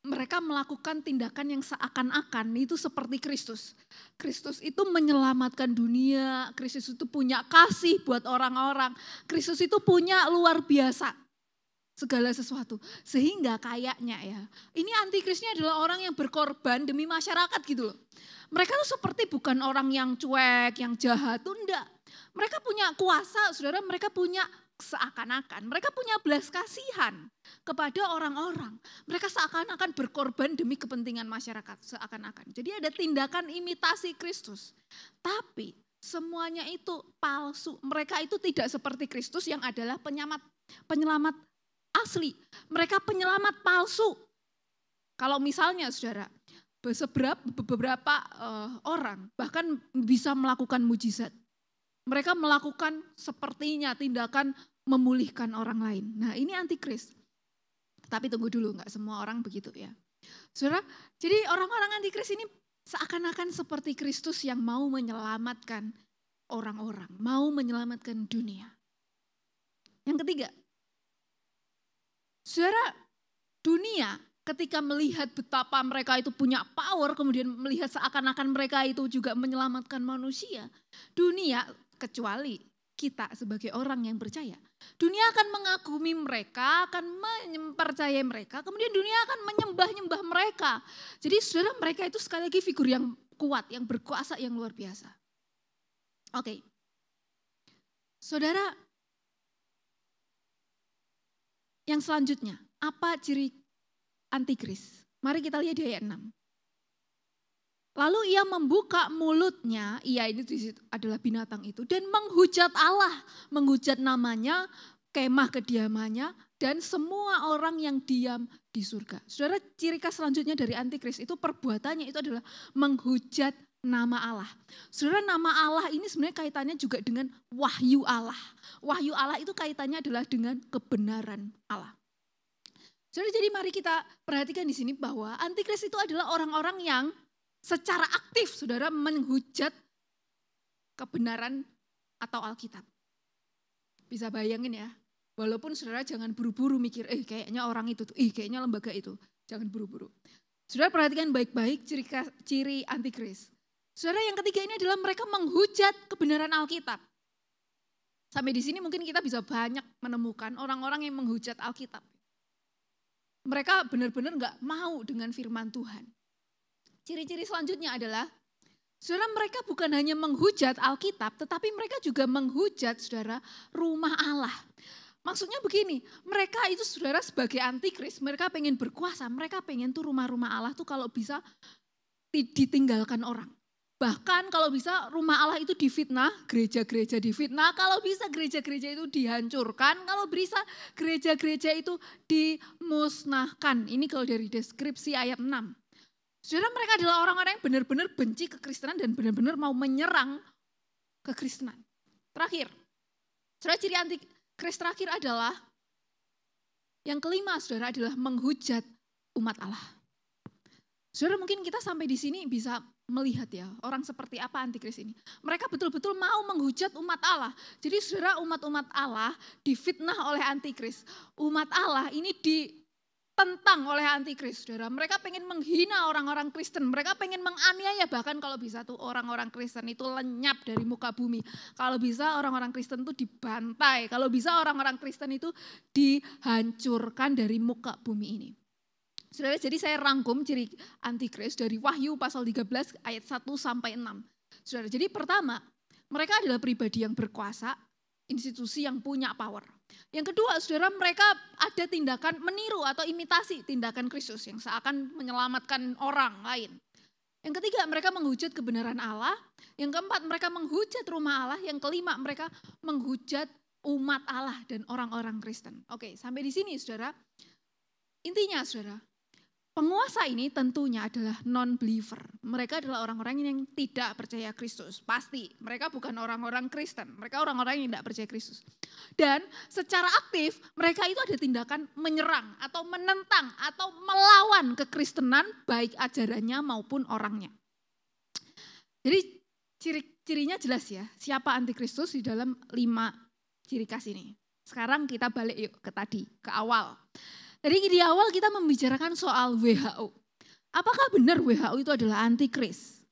mereka melakukan tindakan yang seakan-akan itu seperti Kristus. Kristus itu menyelamatkan dunia, Kristus itu punya kasih buat orang-orang, Kristus itu punya luar biasa segala sesuatu. Sehingga kayaknya ya, ini antikrisnya adalah orang yang berkorban demi masyarakat gitu loh. Mereka tuh seperti bukan orang yang cuek, yang jahat, tuh enggak. Mereka punya kuasa, saudara, mereka punya seakan-akan, mereka punya belas kasihan kepada orang-orang. Mereka seakan-akan berkorban demi kepentingan masyarakat, seakan-akan. Jadi ada tindakan imitasi Kristus. Tapi semuanya itu palsu. Mereka itu tidak seperti Kristus yang adalah penyelamat asli. Mereka penyelamat palsu. Kalau misalnya saudara, beberapa orang bahkan bisa melakukan mujizat. Mereka melakukan sepertinya tindakan memulihkan orang lain. Nah ini antikris. Tapi tunggu dulu, enggak semua orang begitu ya. Saudara, jadi orang-orang antikris ini seakan-akan seperti Kristus yang mau menyelamatkan orang-orang, mau menyelamatkan dunia. Yang ketiga, saudara, dunia ketika melihat betapa mereka itu punya power, kemudian melihat seakan-akan mereka itu juga menyelamatkan manusia, dunia, kecuali kita sebagai orang yang percaya, dunia akan mengagumi mereka, akan mempercayai mereka, kemudian dunia akan menyembah-nyembah mereka. Jadi saudara, mereka itu sekali lagi figur yang kuat, yang berkuasa, yang luar biasa. Oke. Saudara, yang selanjutnya, apa ciri antikris? Mari kita lihat di ayat 6. Lalu ia membuka mulutnya, ia ini adalah binatang itu, dan menghujat Allah, menghujat namanya, kemah kediamannya, dan semua orang yang diam di surga. Saudara, ciri khas selanjutnya dari antikris itu perbuatannya itu adalah menghujat nama Allah. Saudara, nama Allah ini sebenarnya kaitannya juga dengan wahyu Allah. Wahyu Allah itu kaitannya adalah dengan kebenaran Allah. Saudara, jadi mari kita perhatikan di sini bahwa antikris itu adalah orang-orang yang secara aktif, saudara, menghujat kebenaran atau Alkitab. Bisa bayangin ya, walaupun saudara jangan buru-buru mikir, kayaknya orang itu, kayaknya lembaga itu. Jangan buru-buru. Saudara perhatikan baik-baik ciri antikris. Saudara, yang ketiga ini adalah mereka menghujat kebenaran Alkitab. Sampai di sini mungkin kita bisa banyak menemukan orang-orang yang menghujat Alkitab. Mereka benar-benar gak mau dengan firman Tuhan. Ciri-ciri selanjutnya adalah, saudara, mereka bukan hanya menghujat Alkitab, tetapi mereka juga menghujat, saudara, rumah Allah. Maksudnya begini, mereka itu, saudara, sebagai antikris, mereka pengen berkuasa, mereka pengen tuh rumah-rumah Allah tuh kalau bisa ditinggalkan orang. Bahkan kalau bisa rumah Allah itu difitnah, gereja-gereja difitnah, kalau bisa gereja-gereja itu dihancurkan, kalau bisa gereja-gereja itu dimusnahkan. Ini kalau dari deskripsi ayat 6. Saudara, mereka adalah orang-orang yang benar-benar benci kekristenan dan benar-benar mau menyerang kekristenan. Terakhir, saudara, ciri antikris terakhir adalah, yang kelima, saudara, adalah menghujat umat Allah. Saudara, mungkin kita sampai di sini bisa melihat ya, orang seperti apa antikris ini. Mereka betul-betul mau menghujat umat Allah. Jadi saudara, umat-umat Allah difitnah oleh antikris. Umat Allah ini ditentang oleh antikris, saudara. Mereka pengen menghina orang-orang Kristen. Mereka pengen menganiaya, bahkan kalau bisa tuh orang-orang Kristen itu lenyap dari muka bumi. Kalau bisa orang-orang Kristen itu dibantai. Kalau bisa orang-orang Kristen itu dihancurkan dari muka bumi ini. Saudara, jadi saya rangkum ciri antikris dari Wahyu pasal 13 ayat 1 sampai 6. Saudara, jadi pertama, mereka adalah pribadi yang berkuasa, institusi yang punya power. Yang kedua, saudara, mereka ada tindakan meniru atau imitasi tindakan Kristus yang seakan menyelamatkan orang lain. Yang ketiga, mereka menghujat kebenaran Allah. Yang keempat, mereka menghujat rumah Allah. Yang kelima, mereka menghujat umat Allah dan orang-orang Kristen. Oke, sampai di sini, saudara. Intinya, saudara, penguasa ini tentunya adalah non-believer. Mereka adalah orang-orang yang tidak percaya Kristus. Pasti, mereka bukan orang-orang Kristen. Mereka orang-orang yang tidak percaya Kristus. Dan secara aktif, mereka itu ada tindakan menyerang atau menentang atau melawan kekristenan, baik ajarannya maupun orangnya. Jadi ciri-cirinya jelas ya, siapa antikristus di dalam 5 ciri khas ini. Sekarang kita balik yuk ke tadi, ke awal. Jadi di awal kita membicarakan soal WHO. Apakah benar WHO itu adalah antikris?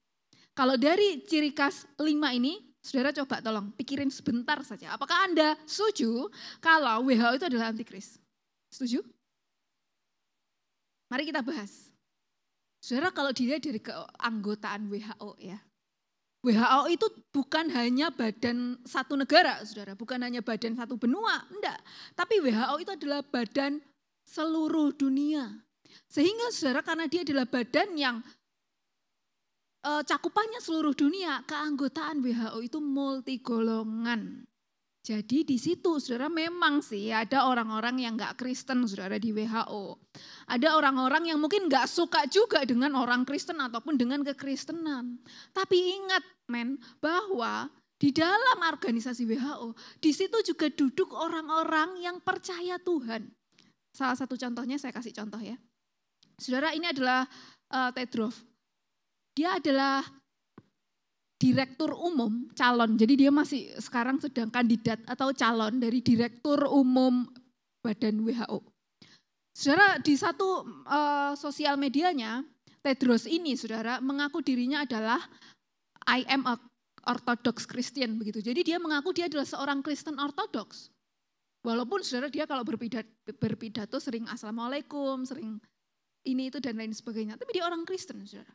Kalau dari ciri khas 5 ini, saudara coba tolong pikirin sebentar saja. Apakah Anda setuju kalau WHO itu adalah antikris? Setuju? Mari kita bahas. Saudara, kalau dilihat dari keanggotaan WHO ya. WHO itu bukan hanya badan satu negara, saudara. Bukan hanya badan satu benua, enggak. Tapi WHO itu adalah badan seluruh dunia. Sehingga saudara, karena dia adalah badan yang cakupannya seluruh dunia, keanggotaan WHO itu multigolongan. Jadi di situ saudara memang sih ada orang-orang yang gak Kristen saudara di WHO. Ada orang-orang yang mungkin gak suka juga dengan orang Kristen ataupun dengan kekristenan. Tapi ingat bahwa di dalam organisasi WHO, di situ juga duduk orang-orang yang percaya Tuhan. Salah satu contohnya saya kasih contoh ya. Saudara, ini adalah Tedros. Dia adalah direktur umum calon. Jadi dia masih sekarang sedang kandidat atau calon dari direktur umum badan WHO. Saudara, di satu sosial medianya, Tedros ini saudara mengaku dirinya adalah I am a Orthodox Christian begitu. Jadi dia mengaku dia adalah seorang Kristen Ortodoks. Walaupun saudara dia kalau berpidato sering Assalamualaikum, sering ini itu dan lain sebagainya. Tapi dia orang Kristen saudara.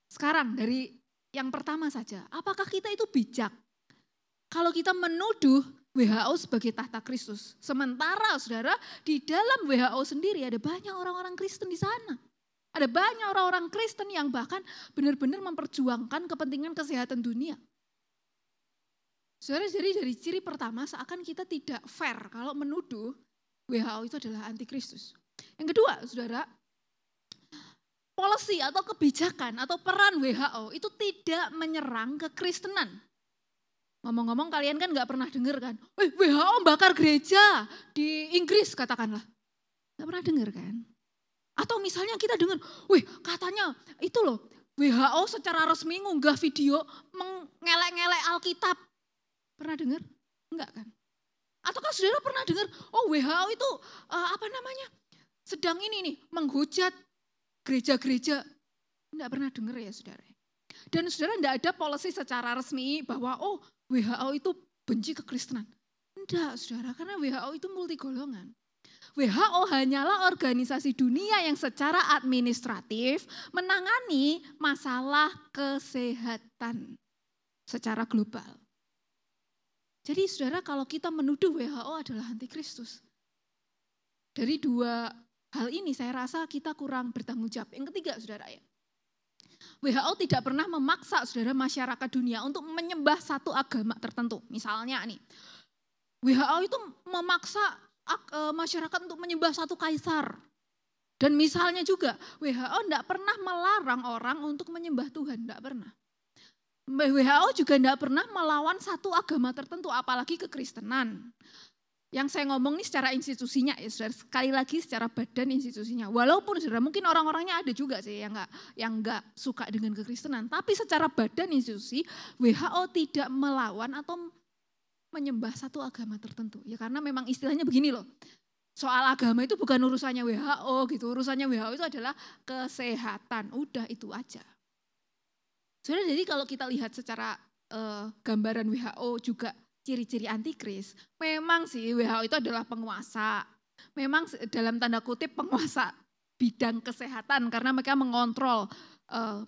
Sekarang dari yang pertama saja, apakah kita itu bijak? Kalau kita menuduh WHO sebagai tahta Kristus. Sementara saudara di dalam WHO sendiri ada banyak orang-orang Kristen di sana. Ada banyak orang-orang Kristen yang bahkan benar-benar memperjuangkan kepentingan kesehatan dunia. Saudara, jadi dari ciri pertama seakan kita tidak fair kalau menuduh WHO itu adalah antikristus. Yang kedua, saudara, policy atau kebijakan atau peran WHO itu tidak menyerang kekristenan. Ngomong-ngomong kalian kan gak pernah dengar kan, WHO bakar gereja di Inggris katakanlah. Gak pernah dengar kan? Atau misalnya kita dengar, katanya itu loh WHO secara resmi ngunggah video mengelek-ngelek Alkitab. Pernah dengar? Enggak kan? Ataukah saudara pernah dengar, WHO itu sedang ini nih menghujat gereja-gereja. Enggak pernah dengar ya saudara. Dan saudara enggak ada policy secara resmi bahwa WHO itu benci kekristenan. Enggak saudara, karena WHO itu multi golongan. WHO hanyalah organisasi dunia yang secara administratif menangani masalah kesehatan secara global. Jadi saudara kalau kita menuduh WHO adalah antikristus. Dari dua hal ini saya rasa kita kurang bertanggung jawab. Yang ketiga saudara ya. WHO tidak pernah memaksa saudara masyarakat dunia untuk menyembah satu agama tertentu. Misalnya nih, WHO itu memaksa masyarakat untuk menyembah satu kaisar. Dan misalnya juga WHO tidak pernah melarang orang untuk menyembah Tuhan, tidak pernah. WHO juga tidak pernah melawan satu agama tertentu, apalagi kekristenan. Yang saya ngomong ini secara institusinya ya saudara, sekali lagi secara badan institusinya. Walaupun saudara mungkin orang-orangnya ada juga sih yang enggak suka dengan kekristenan. Tapi secara badan institusi WHO tidak melawan atau menyembah satu agama tertentu. Ya karena memang istilahnya begini loh. Soal agama itu bukan urusannya WHO gitu. Urusannya WHO itu adalah kesehatan. Udah itu aja. Saudara, jadi kalau kita lihat secara gambaran WHO juga ciri-ciri antikris, memang sih WHO itu adalah penguasa. Memang dalam tanda kutip penguasa bidang kesehatan karena mereka mengontrol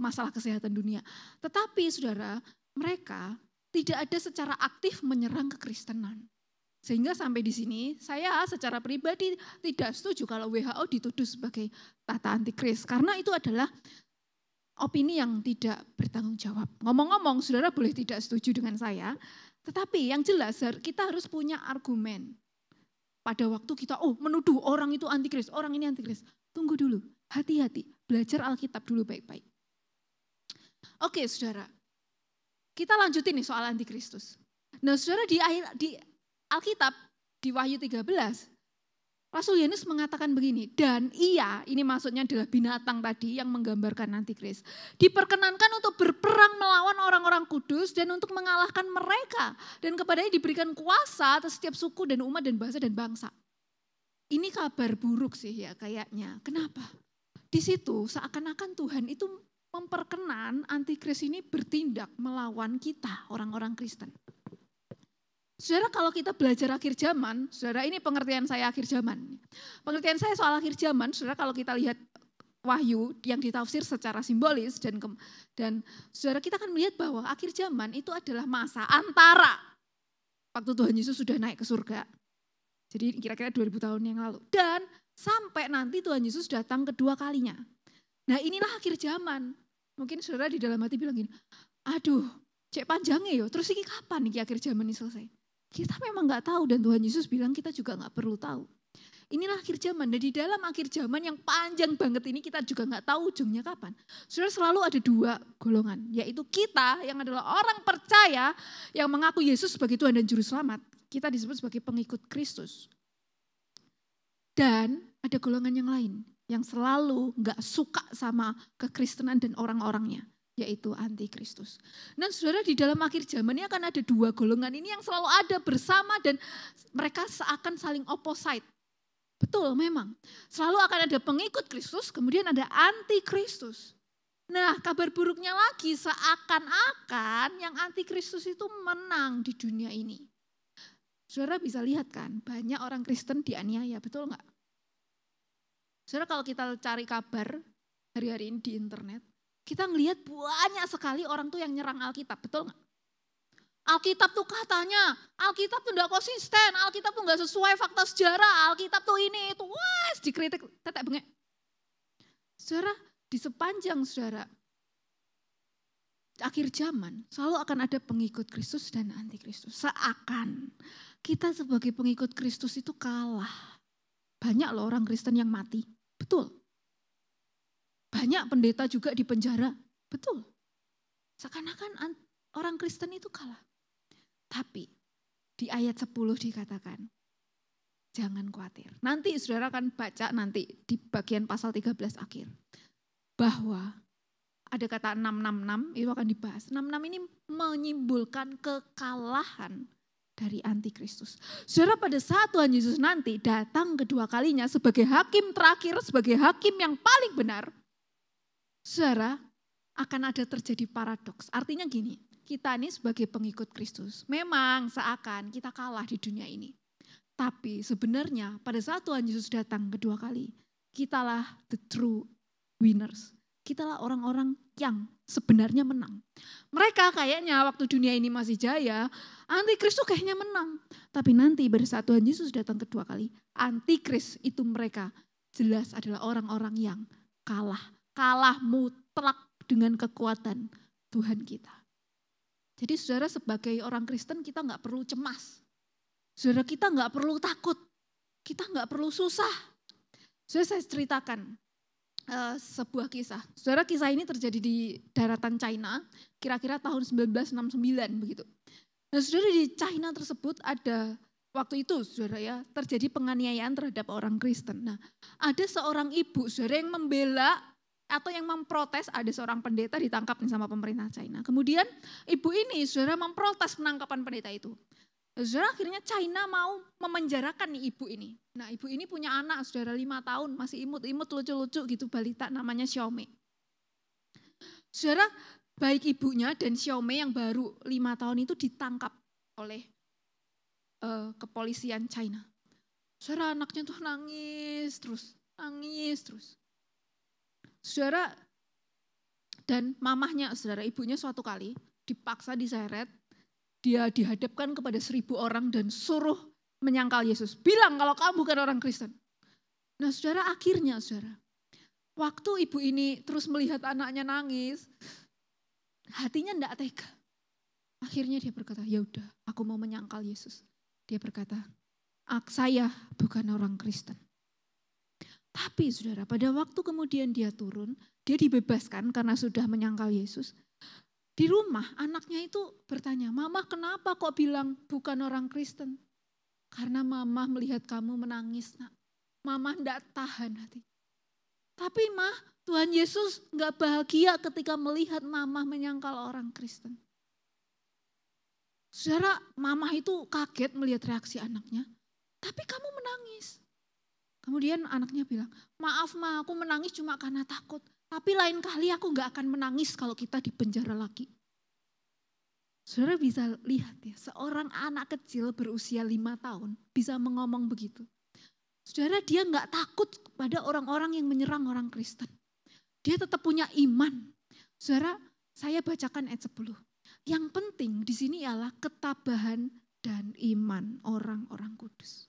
masalah kesehatan dunia. Tetapi saudara, mereka tidak ada secara aktif menyerang kekristenan. Sehingga sampai di sini saya secara pribadi tidak setuju kalau WHO dituduh sebagai tahta antikris. Karena itu adalah opini yang tidak bertanggung jawab. Ngomong-ngomong, saudara boleh tidak setuju dengan saya, tetapi yang jelas kita harus punya argumen. Pada waktu kita, menuduh orang itu antikris, orang ini antikris. Tunggu dulu, hati-hati, belajar Alkitab dulu baik-baik. Oke saudara, kita lanjutin nih soal antikristus. Nah saudara di Alkitab, di Wahyu 13, Rasul Yohanes mengatakan begini, dan ia, ini maksudnya adalah binatang tadi yang menggambarkan antikris, diperkenankan untuk berperang melawan orang-orang kudus dan untuk mengalahkan mereka. Dan kepadanya diberikan kuasa atas setiap suku dan umat dan bahasa dan bangsa. Ini kabar buruk sih ya kayaknya. Kenapa? Di situ seakan-akan Tuhan itu memperkenan antikris ini bertindak melawan kita, orang-orang Kristen. Saudara kalau kita belajar akhir zaman, saudara ini pengertian saya akhir zaman. Pengertian saya soal akhir zaman, saudara kalau kita lihat Wahyu yang ditafsir secara simbolis dan saudara kita akan melihat bahwa akhir zaman itu adalah masa antara waktu Tuhan Yesus sudah naik ke surga. Jadi kira-kira 2000 tahun yang lalu. Dan sampai nanti Tuhan Yesus datang kedua kalinya. Nah inilah akhir zaman. Mungkin saudara di dalam hati bilang gini, aduh cek panjangnya terus ini kapan nih akhir zaman ini selesai? Kita memang gak tahu dan Tuhan Yesus bilang kita juga gak perlu tahu. Inilah akhir zaman dan di dalam akhir zaman yang panjang banget ini kita juga gak tahu ujungnya kapan. Saudara selalu ada dua golongan, yaitu kita yang adalah orang percaya yang mengaku Yesus sebagai Tuhan dan Juru Selamat. Kita disebut sebagai pengikut Kristus. Dan ada golongan yang lain yang selalu gak suka sama kekristenan dan orang-orangnya. Yaitu antikristus. Nah saudara di dalam akhir zaman ini akan ada dua golongan ini yang selalu ada bersama dan mereka seakan saling opposite. Betul, memang. Selalu akan ada pengikut Kristus, kemudian ada anti-Kristus. Nah, kabar buruknya lagi seakan-akan yang anti-Kristus itu menang di dunia ini. Saudara bisa lihat kan, banyak orang Kristen dianiaya, betul nggak? Saudara kalau kita cari kabar hari-hari ini di internet, kita ngelihat banyak sekali orang tuh yang nyerang Alkitab, betul nggak? Alkitab tuh katanya, Alkitab tuh gak konsisten, Alkitab tuh gak sesuai fakta sejarah, Alkitab tuh ini, itu, wah dikritik, tetek bengek. Saudara, di sepanjang saudara, akhir zaman selalu akan ada pengikut Kristus dan anti-Kristus. Seakan kita sebagai pengikut Kristus itu kalah. Banyak loh orang Kristen yang mati, betul. Banyak pendeta juga di penjara, betul. Seakan-akan orang Kristen itu kalah. Tapi di ayat 10 dikatakan, jangan khawatir. Nanti saudara akan baca nanti di bagian pasal 13 akhir. Bahwa ada kata 666 itu akan dibahas. 66 ini menyimpulkan kekalahan dari antikristus. Saudara pada saat Tuhan Yesus nanti datang kedua kalinya sebagai hakim terakhir, sebagai hakim yang paling benar. Saudara akan ada terjadi paradoks. Artinya gini. Kita ini sebagai pengikut Kristus, memang seakan kita kalah di dunia ini. Tapi sebenarnya pada saat Tuhan Yesus datang kedua kali, kitalah the true winners. Kitalah orang-orang yang sebenarnya menang. Mereka kayaknya waktu dunia ini masih jaya, antikris itu kayaknya menang. Tapi nanti pada saat Tuhan Yesus datang kedua kali, antikris itu mereka jelas adalah orang-orang yang kalah. Kalah mutlak dengan kekuatan Tuhan kita. Jadi saudara sebagai orang Kristen kita nggak perlu cemas. Saudara kita nggak perlu takut. Kita nggak perlu susah. Saudara saya ceritakan sebuah kisah. Saudara kisah ini terjadi di daratan China kira-kira tahun 1969 begitu. Nah saudara di China tersebut ada waktu itu saudara ya terjadi penganiayaan terhadap orang Kristen. Nah ada seorang ibu saudara yang membela atau yang memprotes, ada seorang pendeta ditangkap sama pemerintah China. Kemudian ibu ini saudara memprotes penangkapan pendeta itu. Saudara akhirnya China mau memenjarakan nih ibu ini. Nah ibu ini punya anak saudara 5 tahun, masih imut-imut lucu-lucu gitu balita namanya Xiaomei. Saudara baik ibunya dan Xiaomei yang baru 5 tahun itu ditangkap oleh kepolisian China. Saudara anaknya tuh nangis terus. Saudara dan mamahnya, saudara ibunya suatu kali dipaksa diseret, dia dihadapkan kepada 1.000 orang dan suruh menyangkal Yesus. Bilang kalau kamu bukan orang Kristen. Nah saudara akhirnya saudara, waktu ibu ini terus melihat anaknya nangis, hatinya enggak tega. Akhirnya dia berkata, ya udah aku mau menyangkal Yesus. Dia berkata, saya bukan orang Kristen. Tapi saudara pada waktu kemudian dia turun, dia dibebaskan karena sudah menyangkal Yesus. Di rumah anaknya itu bertanya, mama kenapa kok bilang bukan orang Kristen? Karena mama melihat kamu menangis nak. Mama enggak tahan hati. Tapi mah Tuhan Yesus enggak bahagia ketika melihat mama menyangkal orang Kristen. Saudara mama itu kaget melihat reaksi anaknya. Tapi kamu menangis. Kemudian anaknya bilang, maaf ma aku menangis cuma karena takut. Tapi lain kali aku gak akan menangis kalau kita di penjara lagi. Saudara bisa lihat ya, seorang anak kecil berusia 5 tahun bisa mengomong begitu. Saudara dia gak takut pada orang-orang yang menyerang orang Kristen. Dia tetap punya iman. Saudara saya bacakan ayat 10. Yang penting di sini ialah ketabahan dan iman orang-orang kudus.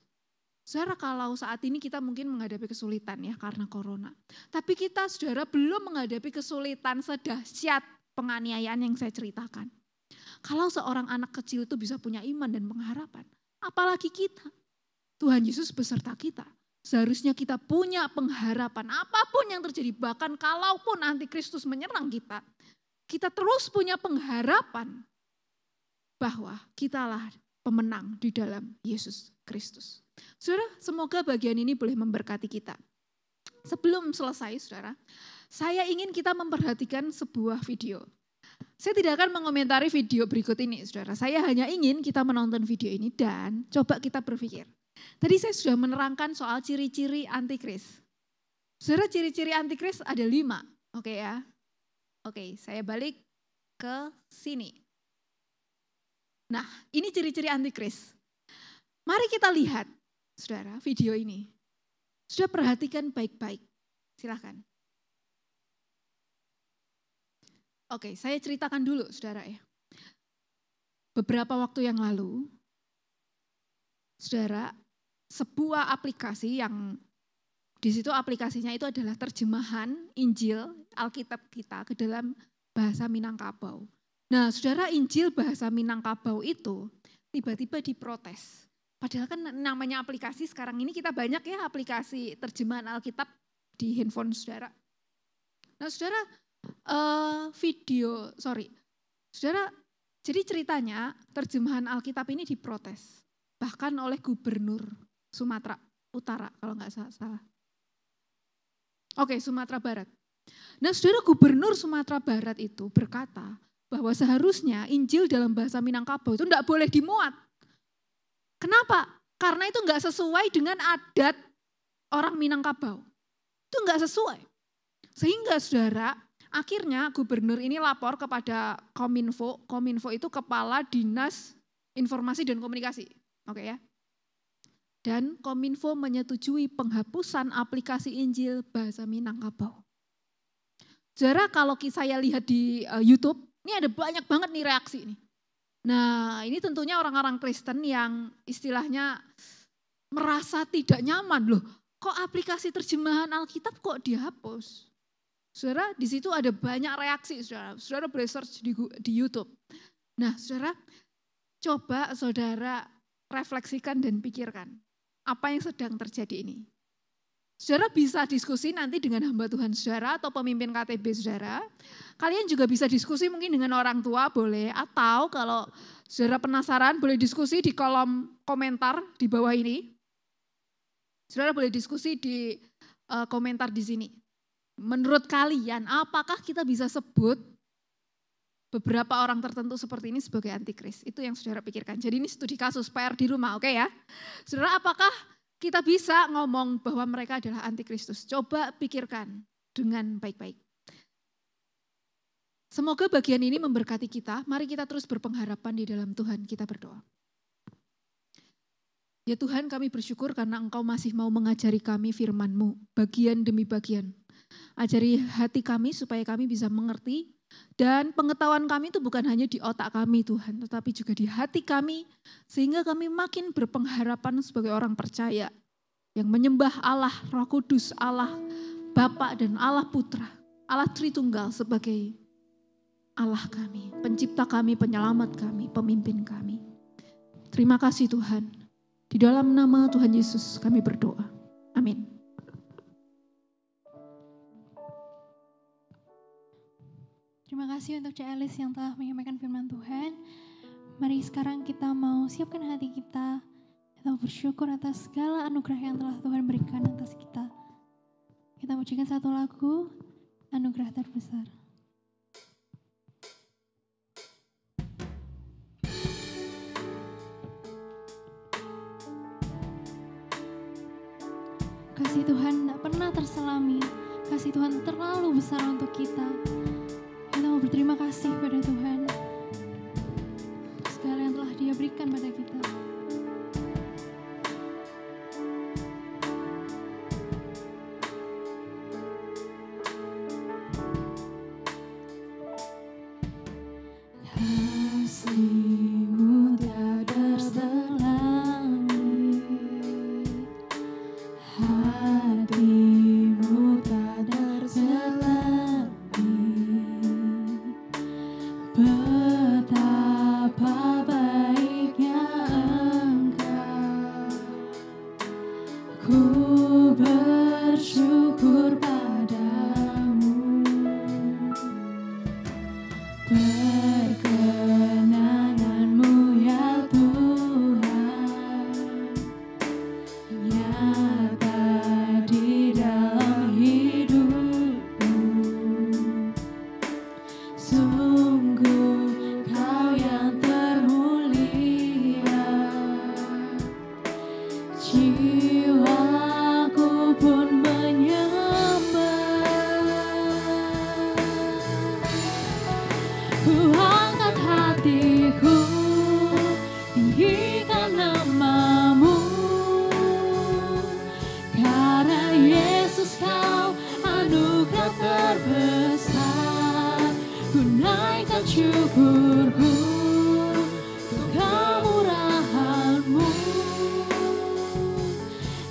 Saudara kalau saat ini kita mungkin menghadapi kesulitan ya karena corona. Tapi kita saudara belum menghadapi kesulitan sedahsyat penganiayaan yang saya ceritakan. Kalau seorang anak kecil itu bisa punya iman dan pengharapan. Apalagi kita. Tuhan Yesus beserta kita. Seharusnya kita punya pengharapan apapun yang terjadi. Bahkan kalaupun antikristus menyerang kita. Kita terus punya pengharapan bahwa kitalah pemenang di dalam Yesus Kristus. Saudara, semoga bagian ini boleh memberkati kita. Sebelum selesai, saudara, saya ingin kita memperhatikan sebuah video. Saya tidak akan mengomentari video berikut ini, saudara. Saya hanya ingin kita menonton video ini dan coba kita berpikir. Tadi saya sudah menerangkan soal ciri-ciri antikris. Saudara, ciri-ciri antikris ada 5. Oke ya. Oke, saya balik ke sini. Nah, ini ciri-ciri antikris. Mari kita lihat, saudara, video ini. Sudah perhatikan baik-baik. Silahkan. Oke, saya ceritakan dulu, saudara ya. Beberapa waktu yang lalu, saudara, sebuah aplikasi yang di situ aplikasinya itu adalah terjemahan Injil Alkitab kita ke dalam bahasa Minangkabau. Nah, saudara, Injil bahasa Minangkabau itu tiba-tiba diprotes. Padahal kan namanya aplikasi sekarang ini kita banyak ya aplikasi terjemahan Alkitab di handphone saudara. Nah, saudara, saudara, jadi ceritanya terjemahan Alkitab ini diprotes. Bahkan oleh gubernur Sumatera Utara kalau nggak salah. Oke, Sumatera Barat. Nah, saudara, gubernur Sumatera Barat itu berkata bahwa seharusnya Injil dalam bahasa Minangkabau itu enggak boleh dimuat. Kenapa? Karena itu enggak sesuai dengan adat orang Minangkabau. Itu enggak sesuai. Sehingga saudara, akhirnya gubernur ini lapor kepada Kominfo. Kominfo itu Kepala Dinas Informasi dan Komunikasi. Oke ya. Dan Kominfo menyetujui penghapusan aplikasi Injil bahasa Minangkabau. Saudara, kalau saya lihat di YouTube, ini ada banyak banget nih reaksi nih. Nah, ini tentunya orang-orang Kristen yang istilahnya merasa tidak nyaman loh. Kok aplikasi terjemahan Alkitab kok dihapus? Saudara, di situ ada banyak reaksi, saudara. Saudara boleh search di YouTube. Nah, saudara, coba saudara refleksikan dan pikirkan. Apa yang sedang terjadi ini? Saudara bisa diskusi nanti dengan hamba Tuhan saudara atau pemimpin KTB saudara. Kalian juga bisa diskusi mungkin dengan orang tua boleh. Atau kalau saudara penasaran boleh diskusi di kolom komentar di bawah ini. Saudara boleh diskusi di komentar di sini. Menurut kalian apakah kita bisa sebut beberapa orang tertentu seperti ini sebagai antikris? Itu yang saudara pikirkan. Jadi ini studi kasus PR di rumah, oke ya. Saudara, apakah kita bisa ngomong bahwa mereka adalah antikristus? Coba pikirkan dengan baik-baik. Semoga bagian ini memberkati kita. Mari kita terus berpengharapan di dalam Tuhan. Kita berdoa. Ya Tuhan, kami bersyukur karena Engkau masih mau mengajari kami firman-Mu, bagian demi bagian. Ajari hati kami supaya kami bisa mengerti. Dan pengetahuan kami itu bukan hanya di otak kami Tuhan, tetapi juga di hati kami, sehingga kami makin berpengharapan sebagai orang percaya yang menyembah Allah Roh Kudus, Allah Bapa dan Allah Putra, Allah Tritunggal sebagai Allah kami, pencipta kami, penyelamat kami, pemimpin kami. Terima kasih Tuhan, di dalam nama Tuhan Yesus kami berdoa. Amin. Terima kasih untuk Cak Elis yang telah menyampaikan firman Tuhan. Mari sekarang kita mau siapkan hati kita. Kita mau bersyukur atas segala anugerah yang telah Tuhan berikan atas kita. Kita ucapkan satu lagu, Anugerah Terbesar. Kasih Tuhan tidak pernah terselami. Kasih Tuhan terlalu besar untuk kita. Kita mau berterima kasih pada Tuhan segala yang telah Dia berikan pada kita. Kasih-Mu tak terselangi, hati-Mu tak terselangi. syukurku untuk kemurahan-Mu.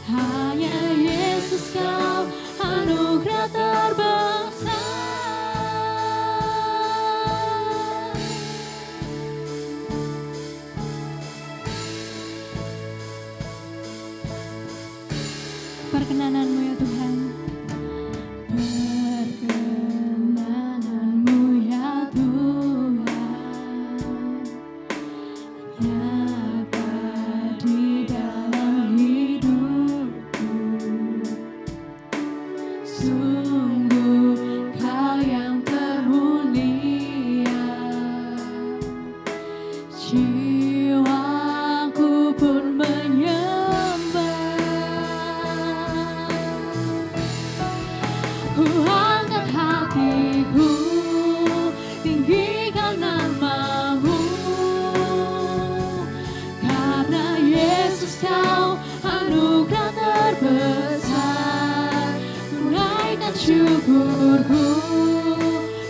Hanya Yesus Kau anugerah terbesar. Perkenanan-Mu ya Tuhan. Perkenanan-Mu ya Tuhan, nyata di dalam hidupku. Sungguh Kau yang termulia, jiwaku pun menyembah. Ku angkat hatiku, tinggikan nama-Mu. Karena Yesus Kau anugerah terbesar. Tunaikan syukurku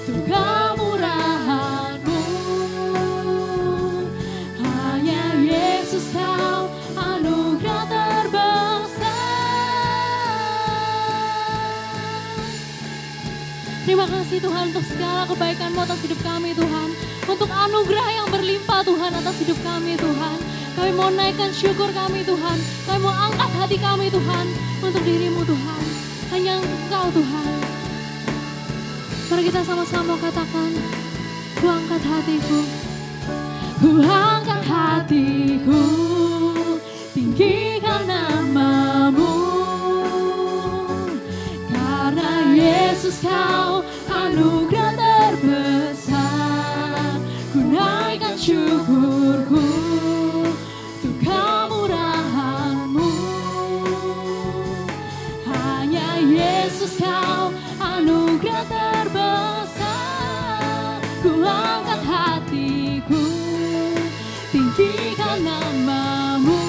untuk kemurahan-Mu. Hanya Yesus Kau anugerah terbesar. Terima kasih Tuhan untuk segala kebaikan-Mu atas hidup kami Tuhan. Untuk anugerah yang berlimpah Tuhan atas hidup kami Tuhan. Kami mau naikkan syukur kami Tuhan. Kami mau angkat hati kami Tuhan untuk diri-Mu Tuhan. Hanya Engkau Tuhan. Mari kita sama-sama katakan, ku angkat hatiku. Ku angkat hatiku, tinggikan nama-Mu. Karena Yesus Kau anugerah terbesar. Ku naikkan syukurku untuk kemurahan-Mu. Hanya Yesus Kau anugerah terbesar. Ku angkat hatiku, tinggikan nama-Mu.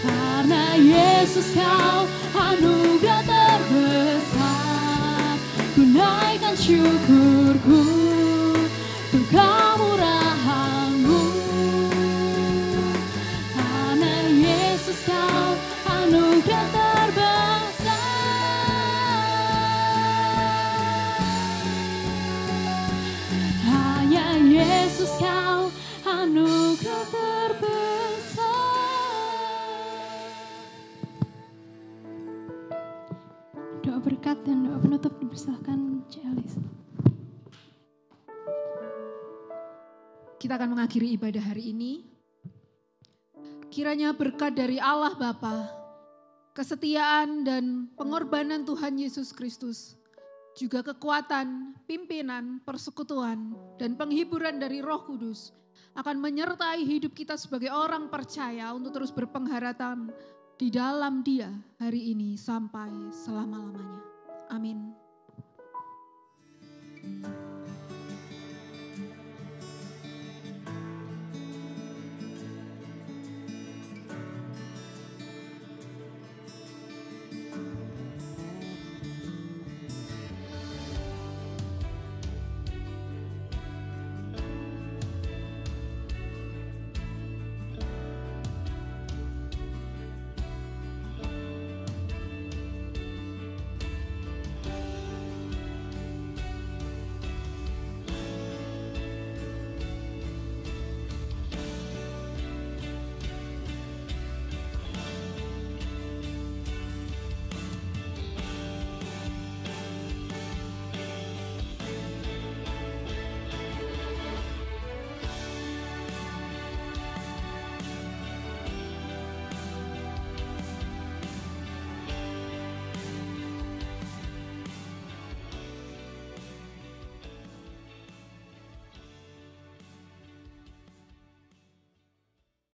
Karena Yesus Kau anugerah terbesar. Ku naikkan syukurku untuk kemurahan-Mu. Karena Yesus Kau anugerah terbesar. Hanya Yesus Kau anugerah terbesar. Doa berkat dan doa penutup dipersilakan Cik Elis. Kita akan mengakhiri ibadah hari ini. Kiranya berkat dari Allah Bapa, kesetiaan dan pengorbanan Tuhan Yesus Kristus, juga kekuatan, pimpinan, persekutuan, dan penghiburan dari Roh Kudus akan menyertai hidup kita sebagai orang percaya untuk terus berpengharapan di dalam Dia hari ini sampai selama-lamanya. Amin.